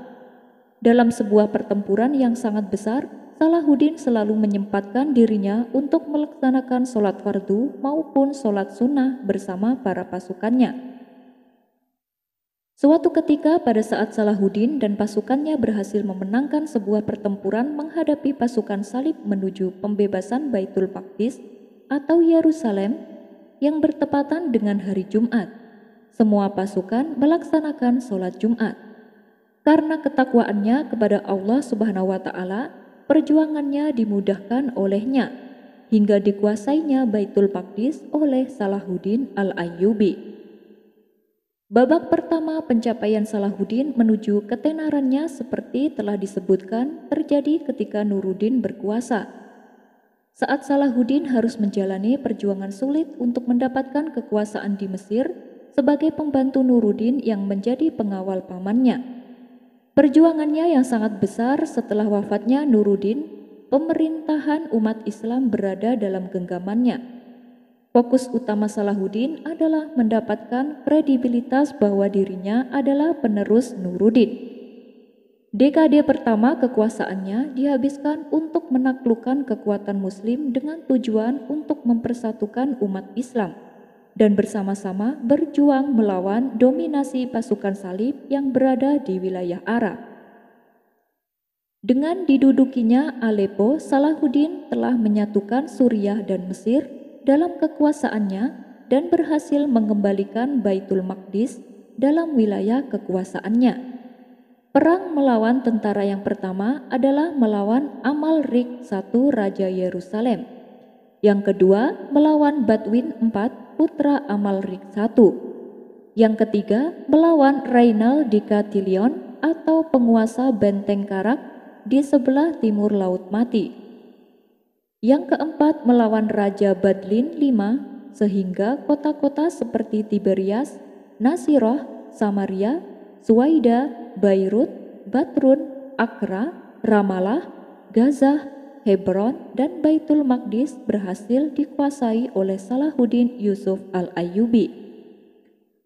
Speaker 1: Dalam sebuah pertempuran yang sangat besar, Salahuddin selalu menyempatkan dirinya untuk melaksanakan sholat fardu maupun sholat sunnah bersama para pasukannya. Suatu ketika pada saat Salahuddin dan pasukannya berhasil memenangkan sebuah pertempuran menghadapi pasukan salib menuju pembebasan Baitul Maqdis atau Yerusalem yang bertepatan dengan hari Jumat, semua pasukan melaksanakan sholat Jumat. Karena ketakwaannya kepada Allah Subhanahu wa Ta'ala, perjuangannya dimudahkan olehnya hingga dikuasainya Baitul Maqdis oleh Salahuddin Al-Ayyubi. Babak pertama pencapaian Salahuddin menuju ketenarannya seperti telah disebutkan terjadi ketika Nuruddin berkuasa. Saat Salahuddin harus menjalani perjuangan sulit untuk mendapatkan kekuasaan di Mesir sebagai pembantu Nuruddin yang menjadi pengawal pamannya. Perjuangannya yang sangat besar setelah wafatnya Nuruddin, pemerintahan umat Islam berada dalam genggamannya. Fokus utama Salahuddin adalah mendapatkan kredibilitas bahwa dirinya adalah penerus Nuruddin. Dekade pertama kekuasaannya dihabiskan untuk menaklukkan kekuatan Muslim dengan tujuan untuk mempersatukan umat Islam dan bersama-sama berjuang melawan dominasi pasukan salib yang berada di wilayah Arab. Dengan didudukinya Aleppo, Salahuddin telah menyatukan Suriah dan Mesir dalam kekuasaannya dan berhasil mengembalikan Baitul Maqdis dalam wilayah kekuasaannya. Perang melawan tentara yang pertama adalah melawan Amalrik I Raja Yerusalem. Yang kedua melawan Badwin IV putra Amalrik I. Yang ketiga melawan Reynal Dikatilion atau penguasa benteng Karak di sebelah timur Laut Mati. Yang keempat melawan Raja Badlin V sehingga kota-kota seperti Tiberias, Nasiroh, Samaria, Suwaida, Beirut, Batrun, Akra, Ramallah, Gaza, Hebron, dan Baitul Maqdis berhasil dikuasai oleh Salahuddin Yusuf Al-Ayyubi.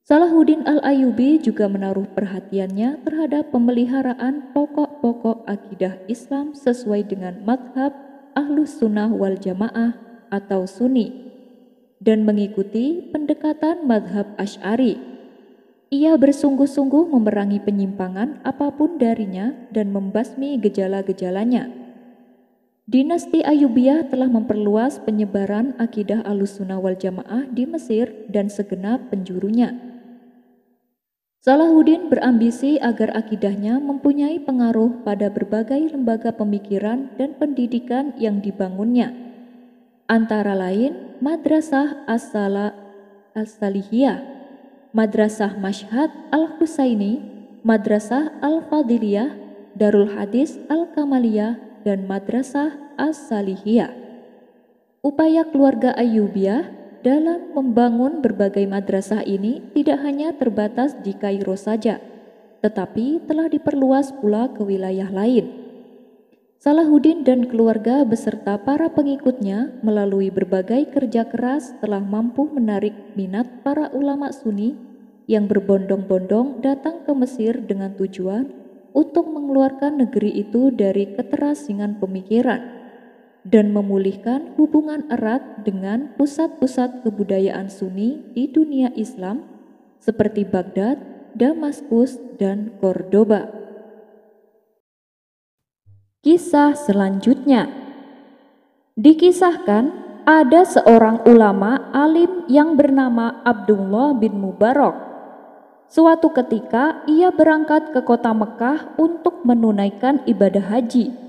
Speaker 1: Salahuddin Al-Ayyubi juga menaruh perhatiannya terhadap pemeliharaan pokok-pokok akidah Islam sesuai dengan mazhab Ahlus Sunnah wal Jamaah atau Sunni dan mengikuti pendekatan mazhab Asy'ari. Ia bersungguh-sungguh memerangi penyimpangan apapun darinya dan membasmi gejala-gejalanya. Dinasti Ayyubiyah telah memperluas penyebaran akidah Ahlus Sunnah wal Jamaah di Mesir dan segenap penjurunya. Salahuddin berambisi agar akidahnya mempunyai pengaruh pada berbagai lembaga pemikiran dan pendidikan yang dibangunnya, antara lain Madrasah As-Salihiyah, Madrasah Mashhad Al-Husaini, Madrasah Al-Fadiliyah, Darul Hadis Al-Kamaliyah, dan Madrasah As-Salihiyah. Upaya keluarga Ayyubiyah dalam membangun berbagai madrasah ini tidak hanya terbatas di Kairo saja, tetapi telah diperluas pula ke wilayah lain. Salahuddin dan keluarga beserta para pengikutnya melalui berbagai kerja keras telah mampu menarik minat para ulama Sunni yang berbondong-bondong datang ke Mesir dengan tujuan untuk mengeluarkan negeri itu dari keterasingan pemikiran dan memulihkan hubungan erat dengan pusat-pusat kebudayaan Sunni di dunia Islam seperti Baghdad, Damaskus, dan Cordoba. Kisah selanjutnya. Dikisahkan ada seorang ulama alim yang bernama Abdullah bin Mubarak. Suatu ketika ia berangkat ke kota Mekah untuk menunaikan ibadah haji.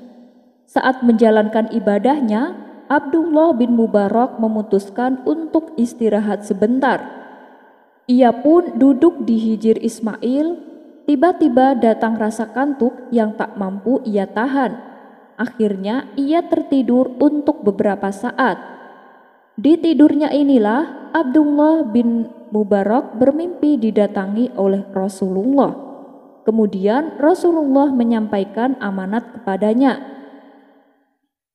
Speaker 1: Saat menjalankan ibadahnya, Abdullah bin Mubarak memutuskan untuk istirahat sebentar. Ia pun duduk di hijir Ismail. Tiba-tiba datang rasa kantuk yang tak mampu ia tahan. Akhirnya ia tertidur untuk beberapa saat. Di tidurnya inilah Abdullah bin Mubarak bermimpi didatangi oleh Rasulullah. Kemudian Rasulullah menyampaikan amanat kepadanya.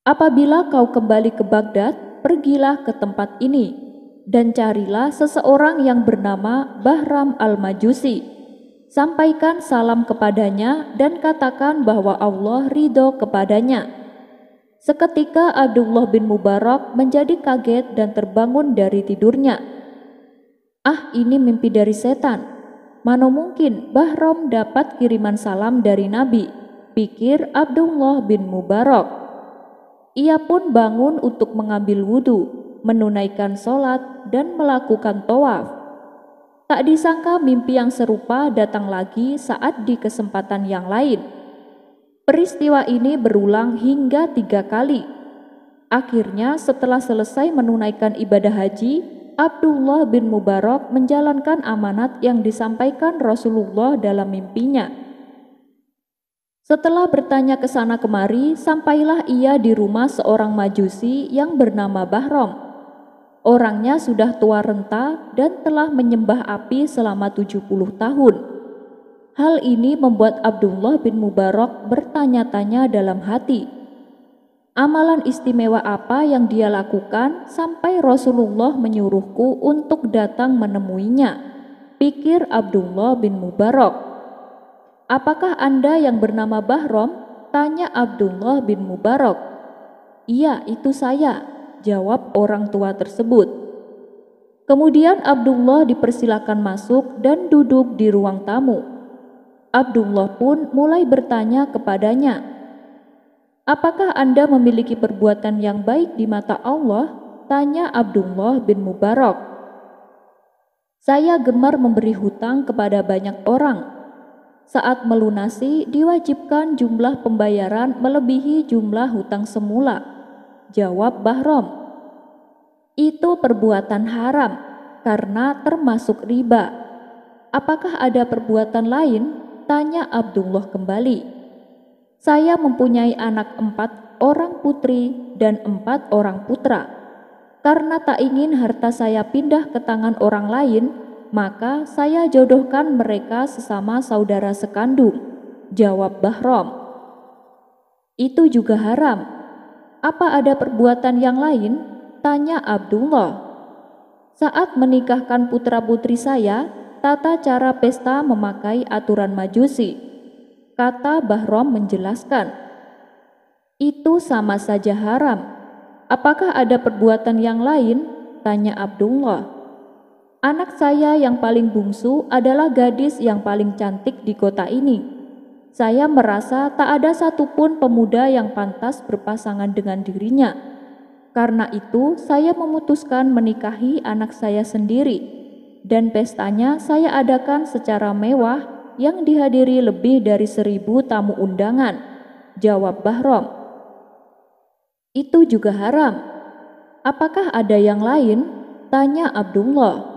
Speaker 1: Apabila kau kembali ke Baghdad, pergilah ke tempat ini dan carilah seseorang yang bernama Bahram al-Majusi. Sampaikan salam kepadanya dan katakan bahwa Allah ridho kepadanya. Seketika Abdullah bin Mubarak menjadi kaget dan terbangun dari tidurnya. Ah, ini mimpi dari setan. Mana mungkin Bahram dapat kiriman salam dari Nabi, pikir Abdullah bin Mubarak. Ia pun bangun untuk mengambil wudhu, menunaikan sholat, dan melakukan tawaf. Tak disangka mimpi yang serupa datang lagi saat di kesempatan yang lain. Peristiwa ini berulang hingga 3 kali. Akhirnya setelah selesai menunaikan ibadah haji, Abdullah bin Mubarak menjalankan amanat yang disampaikan Rasulullah dalam mimpinya. Setelah bertanya ke sana kemari, sampailah ia di rumah seorang majusi yang bernama Bahram. Orangnya sudah tua renta dan telah menyembah api selama 70 tahun. Hal ini membuat Abdullah bin Mubarak bertanya-tanya dalam hati. Amalan istimewa apa yang dia lakukan sampai Rasulullah menyuruhku untuk datang menemuinya, pikir Abdullah bin Mubarak. Apakah Anda yang bernama Bahram? Tanya Abdullah bin Mubarak. Iya, itu saya, jawab orang tua tersebut. Kemudian Abdullah dipersilakan masuk dan duduk di ruang tamu. Abdullah pun mulai bertanya kepadanya, apakah Anda memiliki perbuatan yang baik di mata Allah? Tanya Abdullah bin Mubarak. Saya gemar memberi hutang kepada banyak orang. Saat melunasi, diwajibkan jumlah pembayaran melebihi jumlah hutang semula, jawab Bahram. Itu perbuatan haram karena termasuk riba. Apakah ada perbuatan lain? Tanya Abdullah kembali. Saya mempunyai anak 4 orang putri dan 4 orang putra. Karena tak ingin harta saya pindah ke tangan orang lain, maka saya jodohkan mereka sesama saudara sekandung, jawab Bahram. Itu juga haram. Apa ada perbuatan yang lain? Tanya Abdullah. Saat menikahkan putra-putri saya, tata cara pesta memakai aturan majusi. Kata Bahram menjelaskan. Itu sama saja haram. Apakah ada perbuatan yang lain? Tanya Abdullah. Anak saya yang paling bungsu adalah gadis yang paling cantik di kota ini. Saya merasa tak ada satupun pemuda yang pantas berpasangan dengan dirinya. Karena itu, saya memutuskan menikahi anak saya sendiri. Dan pestanya saya adakan secara mewah yang dihadiri lebih dari 1000 tamu undangan, jawab Bahram. Itu juga haram. Apakah ada yang lain? Tanya Abdullah.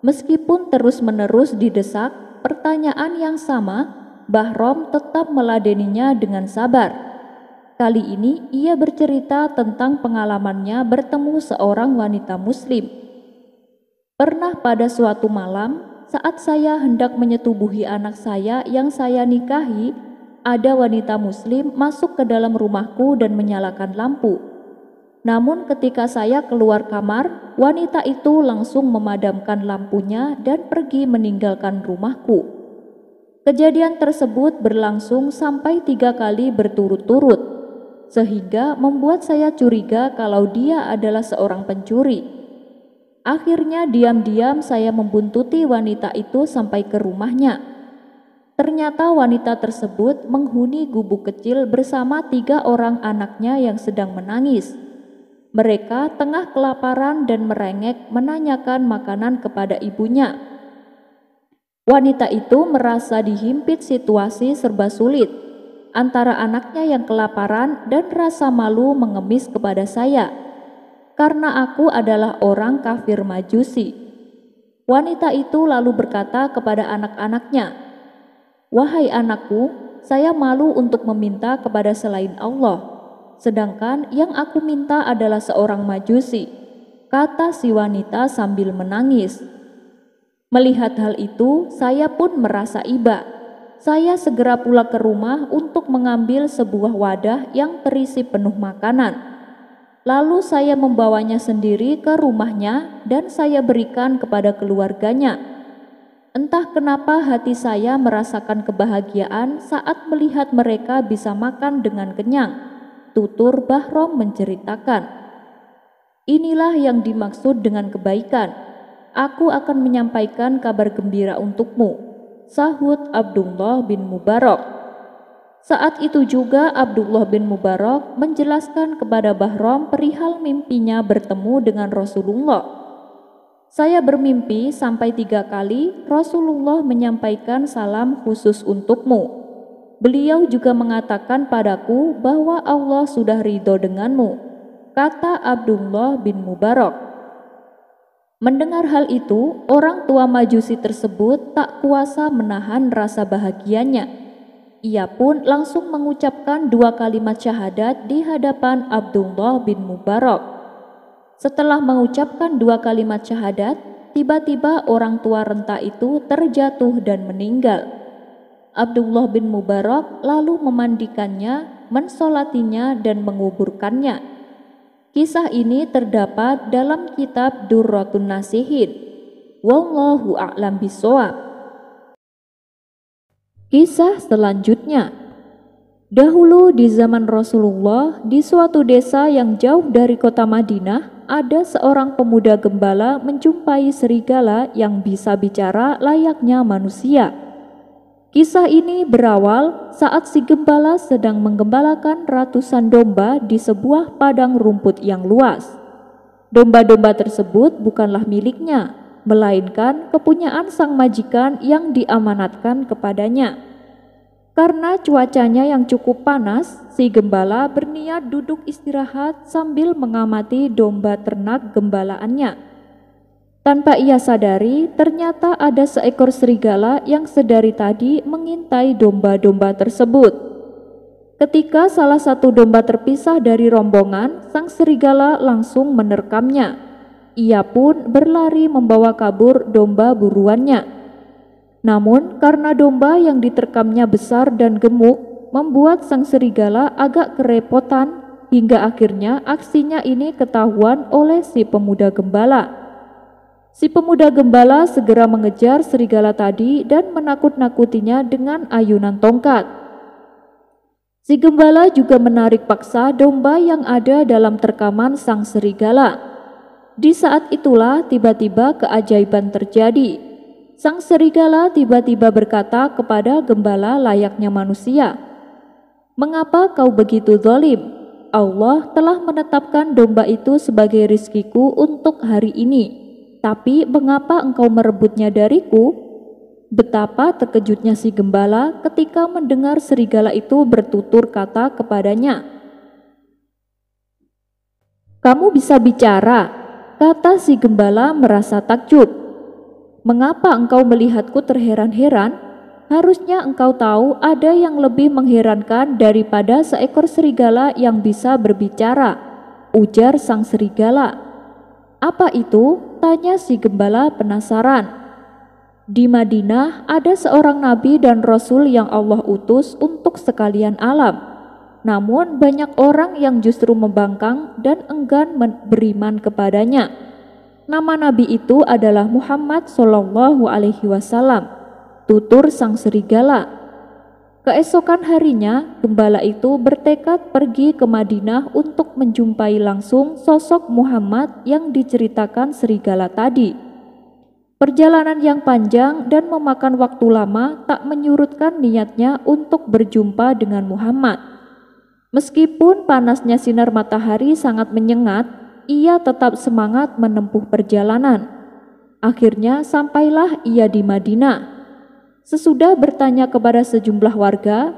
Speaker 1: Meskipun terus-menerus didesak pertanyaan yang sama, Bahram tetap meladeninya dengan sabar. Kali ini ia bercerita tentang pengalamannya bertemu seorang wanita muslim. Pernah pada suatu malam, saat saya hendak menyetubuhi anak saya yang saya nikahi, ada wanita muslim masuk ke dalam rumahku dan menyalakan lampu. Namun ketika saya keluar kamar, wanita itu langsung memadamkan lampunya dan pergi meninggalkan rumahku. Kejadian tersebut berlangsung sampai 3 kali berturut-turut, sehingga membuat saya curiga kalau dia adalah seorang pencuri. Akhirnya diam-diam saya membuntuti wanita itu sampai ke rumahnya. Ternyata wanita tersebut menghuni gubuk kecil bersama 3 orang anaknya yang sedang menangis. Mereka tengah kelaparan dan merengek menanyakan makanan kepada ibunya. Wanita itu merasa dihimpit situasi serba sulit. antara anaknya yang kelaparan dan rasa malu mengemis kepada saya, karena aku adalah orang kafir Majusi. Wanita itu lalu berkata kepada anak-anaknya, "Wahai anakku, saya malu untuk meminta kepada selain Allah, sedangkan yang aku minta adalah seorang Majusi," kata si wanita sambil menangis. Melihat hal itu, saya pun merasa iba. Saya segera pulang ke rumah untuk mengambil sebuah wadah yang terisi penuh makanan. Lalu saya membawanya sendiri ke rumahnya dan saya berikan kepada keluarganya. Entah kenapa hati saya merasakan kebahagiaan saat melihat mereka bisa makan dengan kenyang, tutur Bahrom menceritakan. Inilah yang dimaksud dengan kebaikan. Aku akan menyampaikan kabar gembira untukmu, sahut Abdullah bin Mubarak. Saat itu juga Abdullah bin Mubarak menjelaskan kepada Bahrom perihal mimpinya bertemu dengan Rasulullah. "Saya bermimpi sampai 3 kali Rasulullah menyampaikan salam khusus untukmu. Beliau juga mengatakan padaku bahwa Allah sudah ridho denganmu," kata Abdullah bin Mubarak. Mendengar hal itu, orang tua Majusi tersebut tak kuasa menahan rasa bahagianya. Ia pun langsung mengucapkan 2 kalimat syahadat di hadapan Abdullah bin Mubarak. Setelah mengucapkan 2 kalimat syahadat, tiba-tiba orang tua renta itu terjatuh dan meninggal. Abdullah bin Mubarak lalu memandikannya, mensolatinya dan menguburkannya. Kisah ini terdapat dalam kitab Durratun Nasihin. Wallahu a'lam bishawab. Kisah selanjutnya. Dahulu di zaman Rasulullah, di suatu desa yang jauh dari kota Madinah, ada seorang pemuda gembala menjumpai serigala yang bisa bicara layaknya manusia. Kisah ini berawal saat si gembala sedang menggembalakan ratusan domba di sebuah padang rumput yang luas. Domba-domba tersebut bukanlah miliknya, melainkan kepunyaan sang majikan yang diamanatkan kepadanya. Karena cuacanya yang cukup panas, si gembala berniat duduk istirahat sambil mengamati domba ternak gembalaannya. Tanpa ia sadari, ternyata ada seekor serigala yang sedari tadi mengintai domba-domba tersebut. Ketika salah satu domba terpisah dari rombongan, sang serigala langsung menerkamnya. Ia pun berlari membawa kabur domba buruannya. Namun karena domba yang diterkamnya besar dan gemuk, membuat sang serigala agak kerepotan hingga akhirnya aksinya ini ketahuan oleh si pemuda gembala. Si pemuda gembala segera mengejar serigala tadi dan menakut-nakutinya dengan ayunan tongkat. Si gembala juga menarik paksa domba yang ada dalam terkaman sang serigala. Di saat itulah tiba-tiba keajaiban terjadi. Sang serigala tiba-tiba berkata kepada gembala layaknya manusia, "Mengapa kau begitu zalim? Allah telah menetapkan domba itu sebagai rizkiku untuk hari ini. Tapi mengapa engkau merebutnya dariku?" Betapa terkejutnya si gembala ketika mendengar serigala itu bertutur kata kepadanya, "Kamu bisa bicara?" Kata si gembala merasa takjub. "Mengapa engkau melihatku terheran-heran? Harusnya engkau tahu ada yang lebih mengherankan daripada seekor serigala yang bisa berbicara," ujar sang serigala. "Apa itu?" tanya si gembala penasaran. "Di Madinah ada seorang nabi dan rasul yang Allah utus untuk sekalian alam. Namun banyak orang yang justru membangkang dan enggan beriman kepadanya. Nama nabi itu adalah Muhammad Shallallahu Alaihi Wasallam," tutur sang serigala. Keesokan harinya, gembala itu bertekad pergi ke Madinah untuk menjumpai langsung sosok Muhammad yang diceritakan serigala tadi. Perjalanan yang panjang dan memakan waktu lama tak menyurutkan niatnya untuk berjumpa dengan Muhammad. Meskipun panasnya sinar matahari sangat menyengat, ia tetap semangat menempuh perjalanan. Akhirnya sampailah ia di Madinah. Sesudah bertanya kepada sejumlah warga,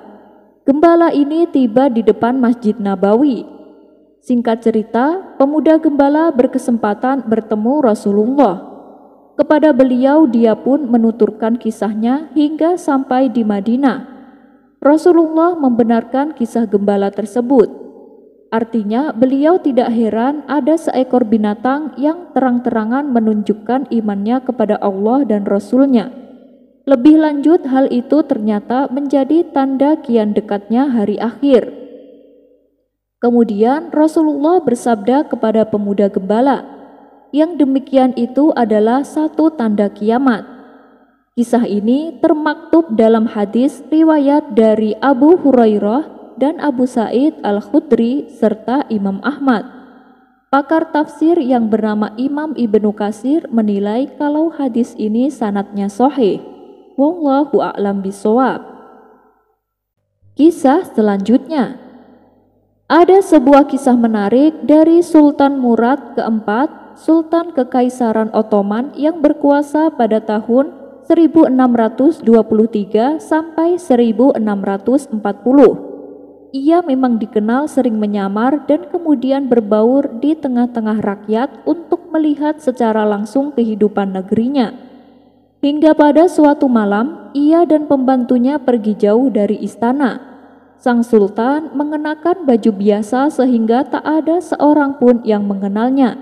Speaker 1: Gembala ini tiba di depan Masjid Nabawi. Singkat cerita, pemuda gembala berkesempatan bertemu Rasulullah. Kepada beliau dia pun menuturkan kisahnya hingga sampai di Madinah. Rasulullah membenarkan kisah gembala tersebut. Artinya beliau tidak heran ada seekor binatang yang terang-terangan menunjukkan imannya kepada Allah dan Rasul-Nya. Lebih lanjut, hal itu ternyata menjadi tanda kian dekatnya hari akhir. Kemudian Rasulullah bersabda kepada pemuda gembala, yang demikian itu adalah satu tanda kiamat. Kisah ini termaktub dalam hadis riwayat dari Abu Hurairah dan Abu Sa'id Al-Khudri serta Imam Ahmad. Pakar tafsir yang bernama Imam Ibnu Katsir menilai kalau hadis ini sanadnya sahih. Wallahu a'lam bishawab. Kisah selanjutnya. Ada sebuah kisah menarik dari Sultan Murad keempat, Sultan Kekaisaran Ottoman yang berkuasa pada tahun 1623 sampai 1640. Ia memang dikenal sering menyamar dan kemudian berbaur di tengah-tengah rakyat untuk melihat secara langsung kehidupan negerinya. Hingga pada suatu malam, ia dan pembantunya pergi jauh dari istana. Sang sultan mengenakan baju biasa sehingga tak ada seorang pun yang mengenalnya.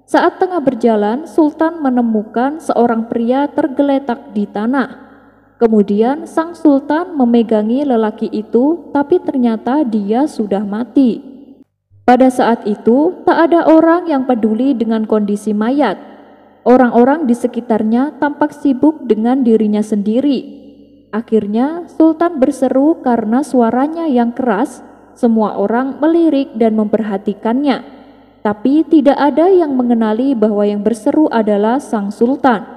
Speaker 1: Saat tengah berjalan, sultan menemukan seorang pria tergeletak di tanah. Kemudian sang sultan memegangi lelaki itu, tapi ternyata dia sudah mati. Pada saat itu, tak ada orang yang peduli dengan kondisi mayat. Orang-orang di sekitarnya tampak sibuk dengan dirinya sendiri. Akhirnya sultan berseru karena suaranya yang keras. Semua orang melirik dan memperhatikannya. Tapi tidak ada yang mengenali bahwa yang berseru adalah sang sultan.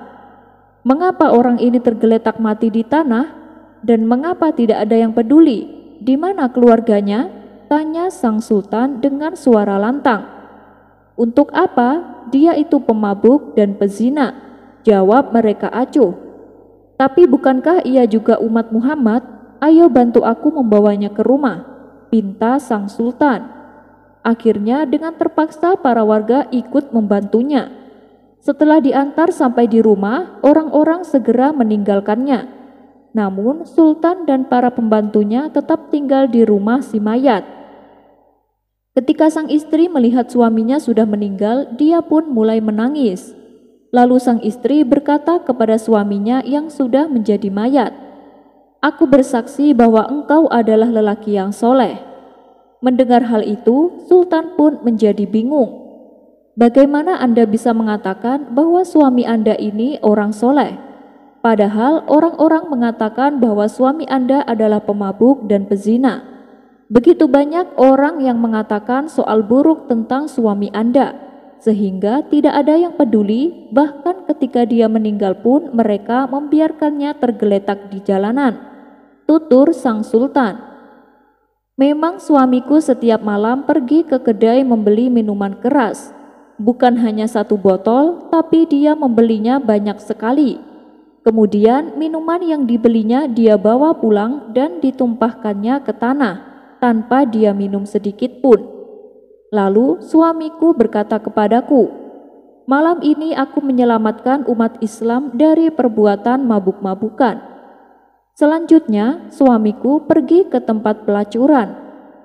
Speaker 1: Mengapa orang ini tergeletak mati di tanah? Dan mengapa tidak ada yang peduli? Di mana keluarganya? Tanya sang sultan dengan suara lantang. Untuk apa? Dia itu pemabuk dan pezina, jawab mereka acuh. Tapi bukankah ia juga umat Muhammad? Ayo bantu aku membawanya ke rumah, pinta sang sultan. Akhirnya dengan terpaksa para warga ikut membantunya. Setelah diantar sampai di rumah, orang-orang segera meninggalkannya. Namun sultan dan para pembantunya tetap tinggal di rumah si mayat. Ketika sang istri melihat suaminya sudah meninggal, dia pun mulai menangis. Lalu sang istri berkata kepada suaminya yang sudah menjadi mayat, "Aku bersaksi bahwa engkau adalah lelaki yang soleh." Mendengar hal itu, sultan pun menjadi bingung. Bagaimana Anda bisa mengatakan bahwa suami Anda ini orang soleh? Padahal orang-orang mengatakan bahwa suami Anda adalah pemabuk dan pezina. Begitu banyak orang yang mengatakan soal buruk tentang suami Anda, sehingga tidak ada yang peduli, bahkan ketika dia meninggal pun mereka membiarkannya tergeletak di jalanan. Tutur sang sultan. Memang suamiku setiap malam pergi ke kedai membeli minuman keras. Bukan hanya satu botol, tapi dia membelinya banyak sekali. Kemudian minuman yang dibelinya dia bawa pulang dan ditumpahkannya ke tanah tanpa dia minum sedikit pun. Lalu suamiku berkata kepadaku, "Malam ini aku menyelamatkan umat Islam dari perbuatan mabuk-mabukan." Selanjutnya suamiku pergi ke tempat pelacuran.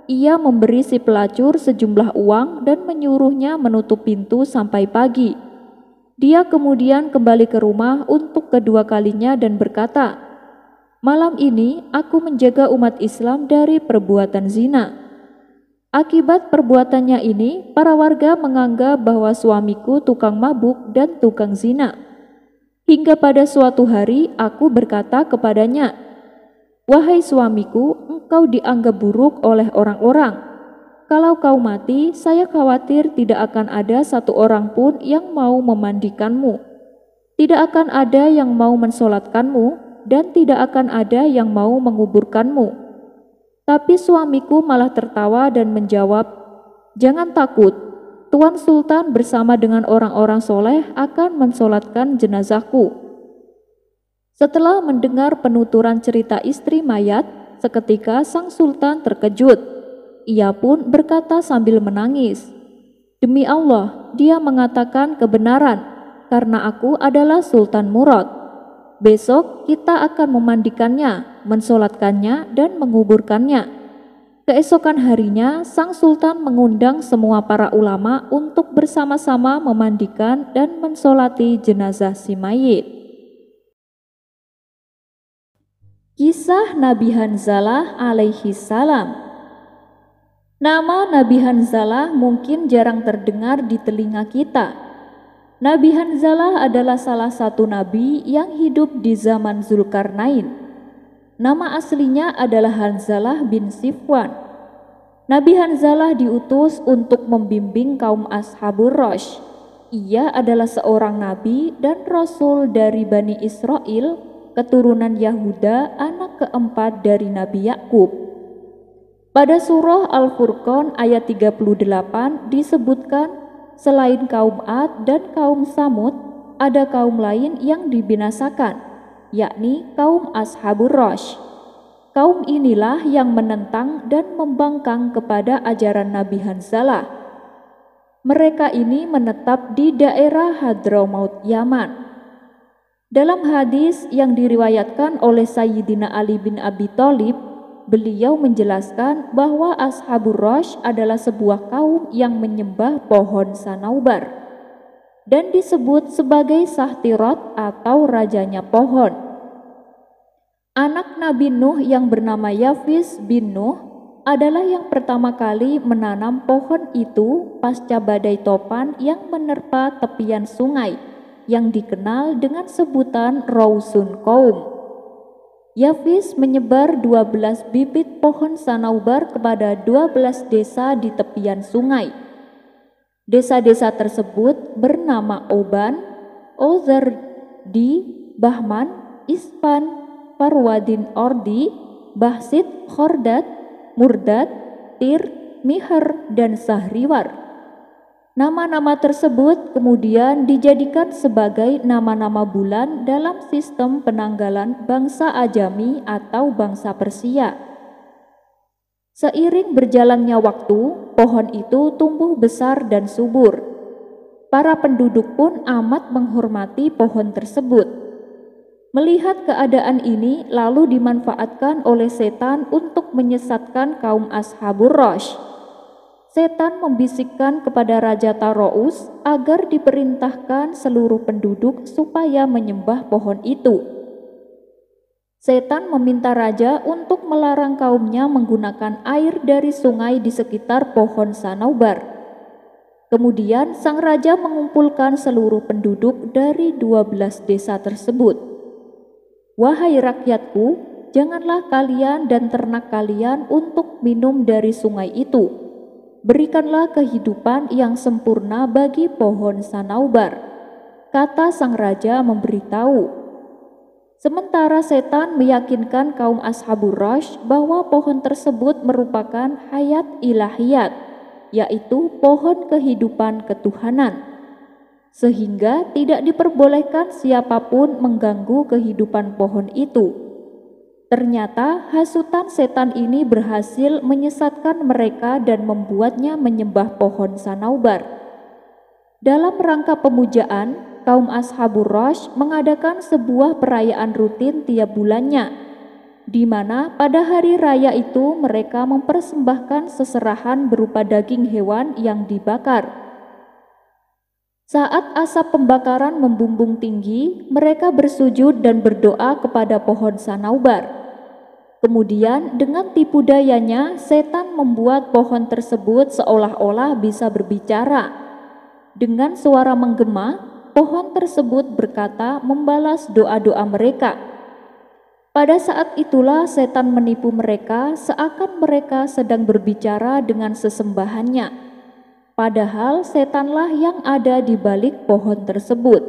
Speaker 1: Ia memberi si pelacur sejumlah uang dan menyuruhnya menutup pintu sampai pagi. Dia kemudian kembali ke rumah untuk kedua kalinya dan berkata, "Malam ini aku menjaga umat Islam dari perbuatan zina." Akibat perbuatannya ini, para warga menganggap bahwa suamiku tukang mabuk dan tukang zina. Hingga pada suatu hari aku berkata kepadanya, "Wahai suamiku, engkau dianggap buruk oleh orang-orang. Kalau kau mati, saya khawatir tidak akan ada satu orang pun yang mau memandikanmu. Tidak akan ada yang mau mensolatkanmu, dan tidak akan ada yang mau menguburkanmu." Tapi suamiku malah tertawa dan menjawab, "Jangan takut, Tuan Sultan bersama dengan orang-orang soleh akan mensolatkan jenazahku." Setelah mendengar penuturan cerita istri mayat, Seketika sang sultan terkejut. Ia pun berkata sambil menangis, "Demi Allah, dia mengatakan kebenaran, karena aku adalah Sultan Murad. Besok kita akan memandikannya, mensolatkannya, dan menguburkannya." Keesokan harinya, sang sultan mengundang semua para ulama untuk bersama-sama memandikan dan mensolati jenazah si mayit. Kisah Nabi Hanzalah alaihi salam. Nama Nabi Hanzalah mungkin jarang terdengar di telinga kita. Nabi Hanzalah adalah salah satu nabi yang hidup di zaman Zulkarnain. Nama aslinya adalah Hanzalah bin Sifwan. Nabi Hanzalah diutus untuk membimbing kaum Ashabur Rosh. Ia adalah seorang nabi dan rasul dari Bani Israel, keturunan Yahuda, anak keempat dari Nabi Yakub. Pada surah Al-Furqan ayat 38 disebutkan, selain kaum Ad dan kaum Samud, ada kaum lain yang dibinasakan, yakni kaum Ashabur Rosh. Kaum inilah yang menentang dan membangkang kepada ajaran Nabi Hanzalah. Mereka ini menetap di daerah Hadramaut, Yaman. Dalam hadis yang diriwayatkan oleh Sayyidina Ali bin Abi Thalib, beliau menjelaskan bahwa Ashabur Rosh adalah sebuah kaum yang menyembah pohon sanaubar dan disebut sebagai Sahtirot atau rajanya pohon. Anak Nabi Nuh yang bernama Yafis bin Nuh adalah yang pertama kali menanam pohon itu pasca badai topan yang menerpa tepian sungai yang dikenal dengan sebutan Rausun Qaum. Yafis menyebar 12 bibit pohon sanaubar kepada 12 desa di tepian sungai. Desa-desa tersebut bernama Oban, Ozardi, Bahman, Ispan, Parwadin Ordi, Bahsit, Khordad, Murdad, Tir, Mihar, dan Sahriwar. Nama-nama tersebut kemudian dijadikan sebagai nama-nama bulan dalam sistem penanggalan bangsa Ajami atau bangsa Persia. Seiring berjalannya waktu, pohon itu tumbuh besar dan subur. Para penduduk pun amat menghormati pohon tersebut. Melihat keadaan ini lalu dimanfaatkan oleh setan untuk menyesatkan kaum Ashabur Rosh. Setan membisikkan kepada Raja Tarous agar diperintahkan seluruh penduduk supaya menyembah pohon itu. Setan meminta raja untuk melarang kaumnya menggunakan air dari sungai di sekitar pohon sanaubar. Kemudian sang raja mengumpulkan seluruh penduduk dari 12 desa tersebut. "Wahai rakyatku, janganlah kalian dan ternak kalian untuk minum dari sungai itu. Berikanlah kehidupan yang sempurna bagi pohon sanaubar," kata sang raja memberitahu. Sementara setan meyakinkan kaum Ashabur Rosh bahwa pohon tersebut merupakan hayat ilahiyat, yaitu pohon kehidupan ketuhanan, sehingga tidak diperbolehkan siapapun mengganggu kehidupan pohon itu. Ternyata hasutan setan ini berhasil menyesatkan mereka dan membuatnya menyembah pohon sanaubar. Dalam rangka pemujaan, kaum Ashabur Rosh mengadakan sebuah perayaan rutin tiap bulannya, di mana pada hari raya itu mereka mempersembahkan seserahan berupa daging hewan yang dibakar. Saat asap pembakaran membumbung tinggi, mereka bersujud dan berdoa kepada pohon sanaubar. Kemudian dengan tipu dayanya, setan membuat pohon tersebut seolah-olah bisa berbicara. Dengan suara menggema, pohon tersebut berkata membalas doa-doa mereka. Pada saat itulah setan menipu mereka seakan mereka sedang berbicara dengan sesembahannya. Padahal setanlah yang ada di balik pohon tersebut.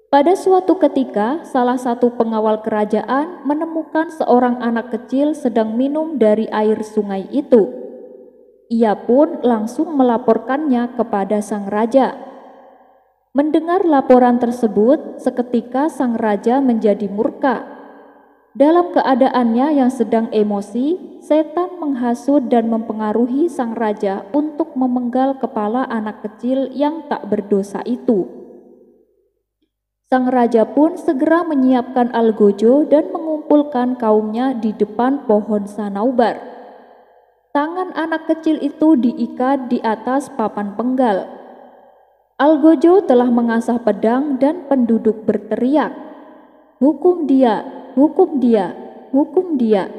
Speaker 1: Pada suatu ketika, salah satu pengawal kerajaan menemukan seorang anak kecil sedang minum dari air sungai itu. Ia pun langsung melaporkannya kepada sang raja. Mendengar laporan tersebut, seketika sang raja menjadi murka. Dalam keadaannya yang sedang emosi, setan menghasut dan mempengaruhi sang raja untuk memenggal kepala anak kecil yang tak berdosa itu. Sang raja pun segera menyiapkan algojo dan mengumpulkan kaumnya di depan pohon sanaubar. Tangan anak kecil itu diikat di atas papan penggal. Algojo telah mengasah pedang dan penduduk berteriak, "Hukum dia, hukum dia, hukum dia."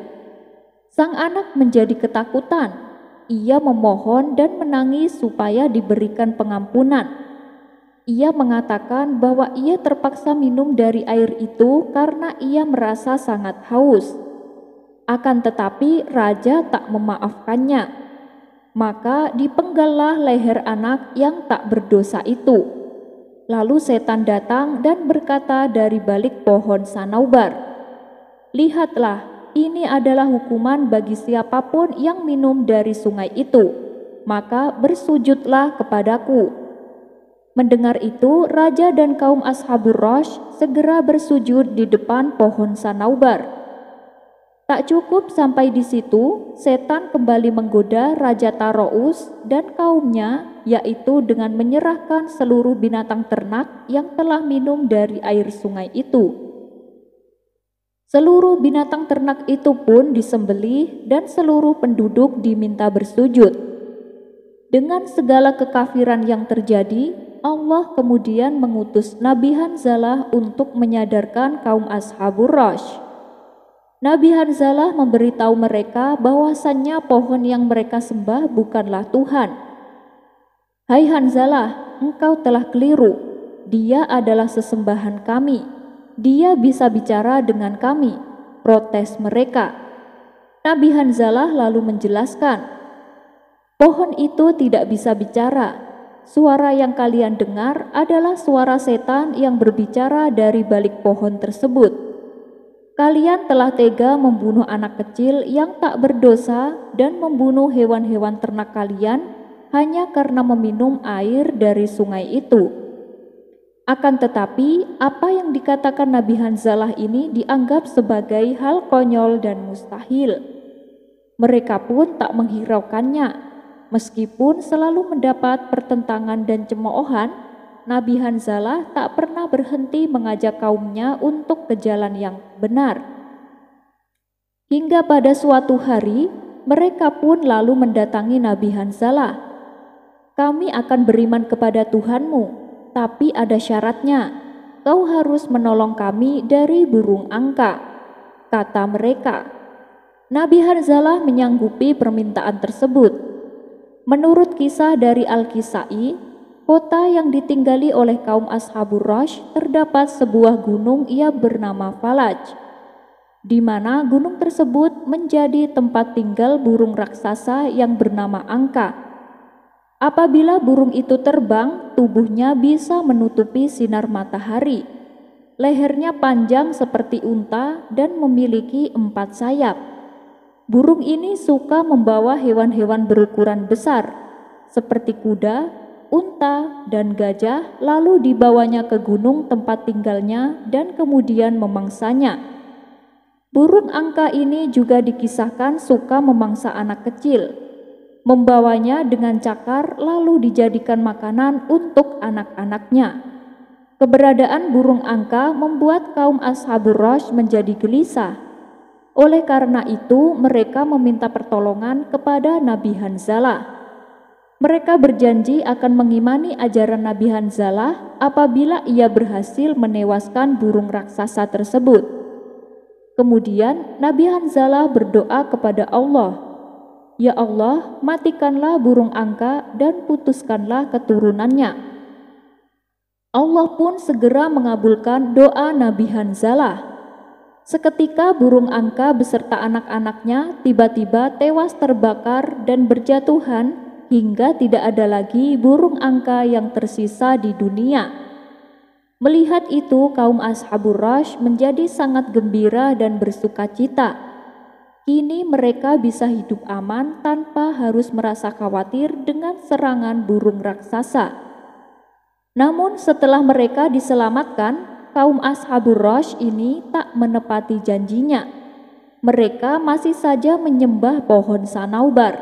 Speaker 1: Sang anak menjadi ketakutan. Ia memohon dan menangis supaya diberikan pengampunan. Ia mengatakan bahwa ia terpaksa minum dari air itu karena ia merasa sangat haus. Akan tetapi raja tak memaafkannya. Maka dipenggallah leher anak yang tak berdosa itu. Lalu setan datang dan berkata dari balik pohon sanaubar, "Lihatlah, ini adalah hukuman bagi siapapun yang minum dari sungai itu. Maka bersujudlah kepadaku." Mendengar itu, raja dan kaum Ashabur Rash segera bersujud di depan pohon sanaubar. Tak cukup sampai di situ, setan kembali menggoda Raja Tarous dan kaumnya, yaitu dengan menyerahkan seluruh binatang ternak yang telah minum dari air sungai itu. Seluruh binatang ternak itu pun disembelih dan seluruh penduduk diminta bersujud. Dengan segala kekafiran yang terjadi, Allah kemudian mengutus Nabi Hanzalah untuk menyadarkan kaum Ashabur Rash. Nabi Hanzalah memberitahu mereka bahwasannya pohon yang mereka sembah bukanlah Tuhan. "Hai Hanzalah, engkau telah keliru. Dia adalah sesembahan kami. Dia bisa bicara dengan kami," protes mereka. Nabi Hanzalah lalu menjelaskan, "Pohon itu tidak bisa bicara. Suara yang kalian dengar adalah suara setan yang berbicara dari balik pohon tersebut. Kalian telah tega membunuh anak kecil yang tak berdosa dan membunuh hewan-hewan ternak kalian hanya karena meminum air dari sungai itu." Akan tetapi, apa yang dikatakan Nabi Hanzalah ini dianggap sebagai hal konyol dan mustahil. Mereka pun tak menghiraukannya. Meskipun selalu mendapat pertentangan dan cemoohan, Nabi Hanzalah tak pernah berhenti mengajak kaumnya untuk ke jalan yang benar. Hingga pada suatu hari, mereka pun lalu mendatangi Nabi Hanzalah. "Kami akan beriman kepada Tuhanmu, tapi ada syaratnya. Kau harus menolong kami dari burung angka," kata mereka. Nabi Hanzalah menyanggupi permintaan tersebut. Menurut kisah dari Al-Kisai, kota yang ditinggali oleh kaum Ashabur Rash terdapat sebuah gunung ia bernama Falaj, di mana gunung tersebut menjadi tempat tinggal burung raksasa yang bernama angka. Apabila burung itu terbang, tubuhnya bisa menutupi sinar matahari. Lehernya panjang seperti unta dan memiliki 4 sayap. Burung ini suka membawa hewan-hewan berukuran besar, seperti kuda, unta, dan gajah, lalu dibawanya ke gunung tempat tinggalnya dan kemudian memangsanya. Burung angka ini juga dikisahkan suka memangsa anak kecil, membawanya dengan cakar lalu dijadikan makanan untuk anak-anaknya. Keberadaan burung angka membuat kaum Ashabur Rash menjadi gelisah. Oleh karena itu, mereka meminta pertolongan kepada Nabi Hanzalah. Mereka berjanji akan mengimani ajaran Nabi Hanzalah apabila ia berhasil menewaskan burung raksasa tersebut. Kemudian Nabi Hanzalah berdoa kepada Allah, "Ya Allah, matikanlah burung angka dan putuskanlah keturunannya." Allah pun segera mengabulkan doa Nabi Hanzalah. Seketika burung angka beserta anak-anaknya tiba-tiba tewas terbakar dan berjatuhan hingga tidak ada lagi burung angka yang tersisa di dunia. Melihat itu, kaum Ashabur Rash menjadi sangat gembira dan bersukacita. Kini mereka bisa hidup aman tanpa harus merasa khawatir dengan serangan burung raksasa. Namun setelah mereka diselamatkan, kaum Ashabur Rash ini tak menepati janjinya. Mereka masih saja menyembah pohon sanaubar.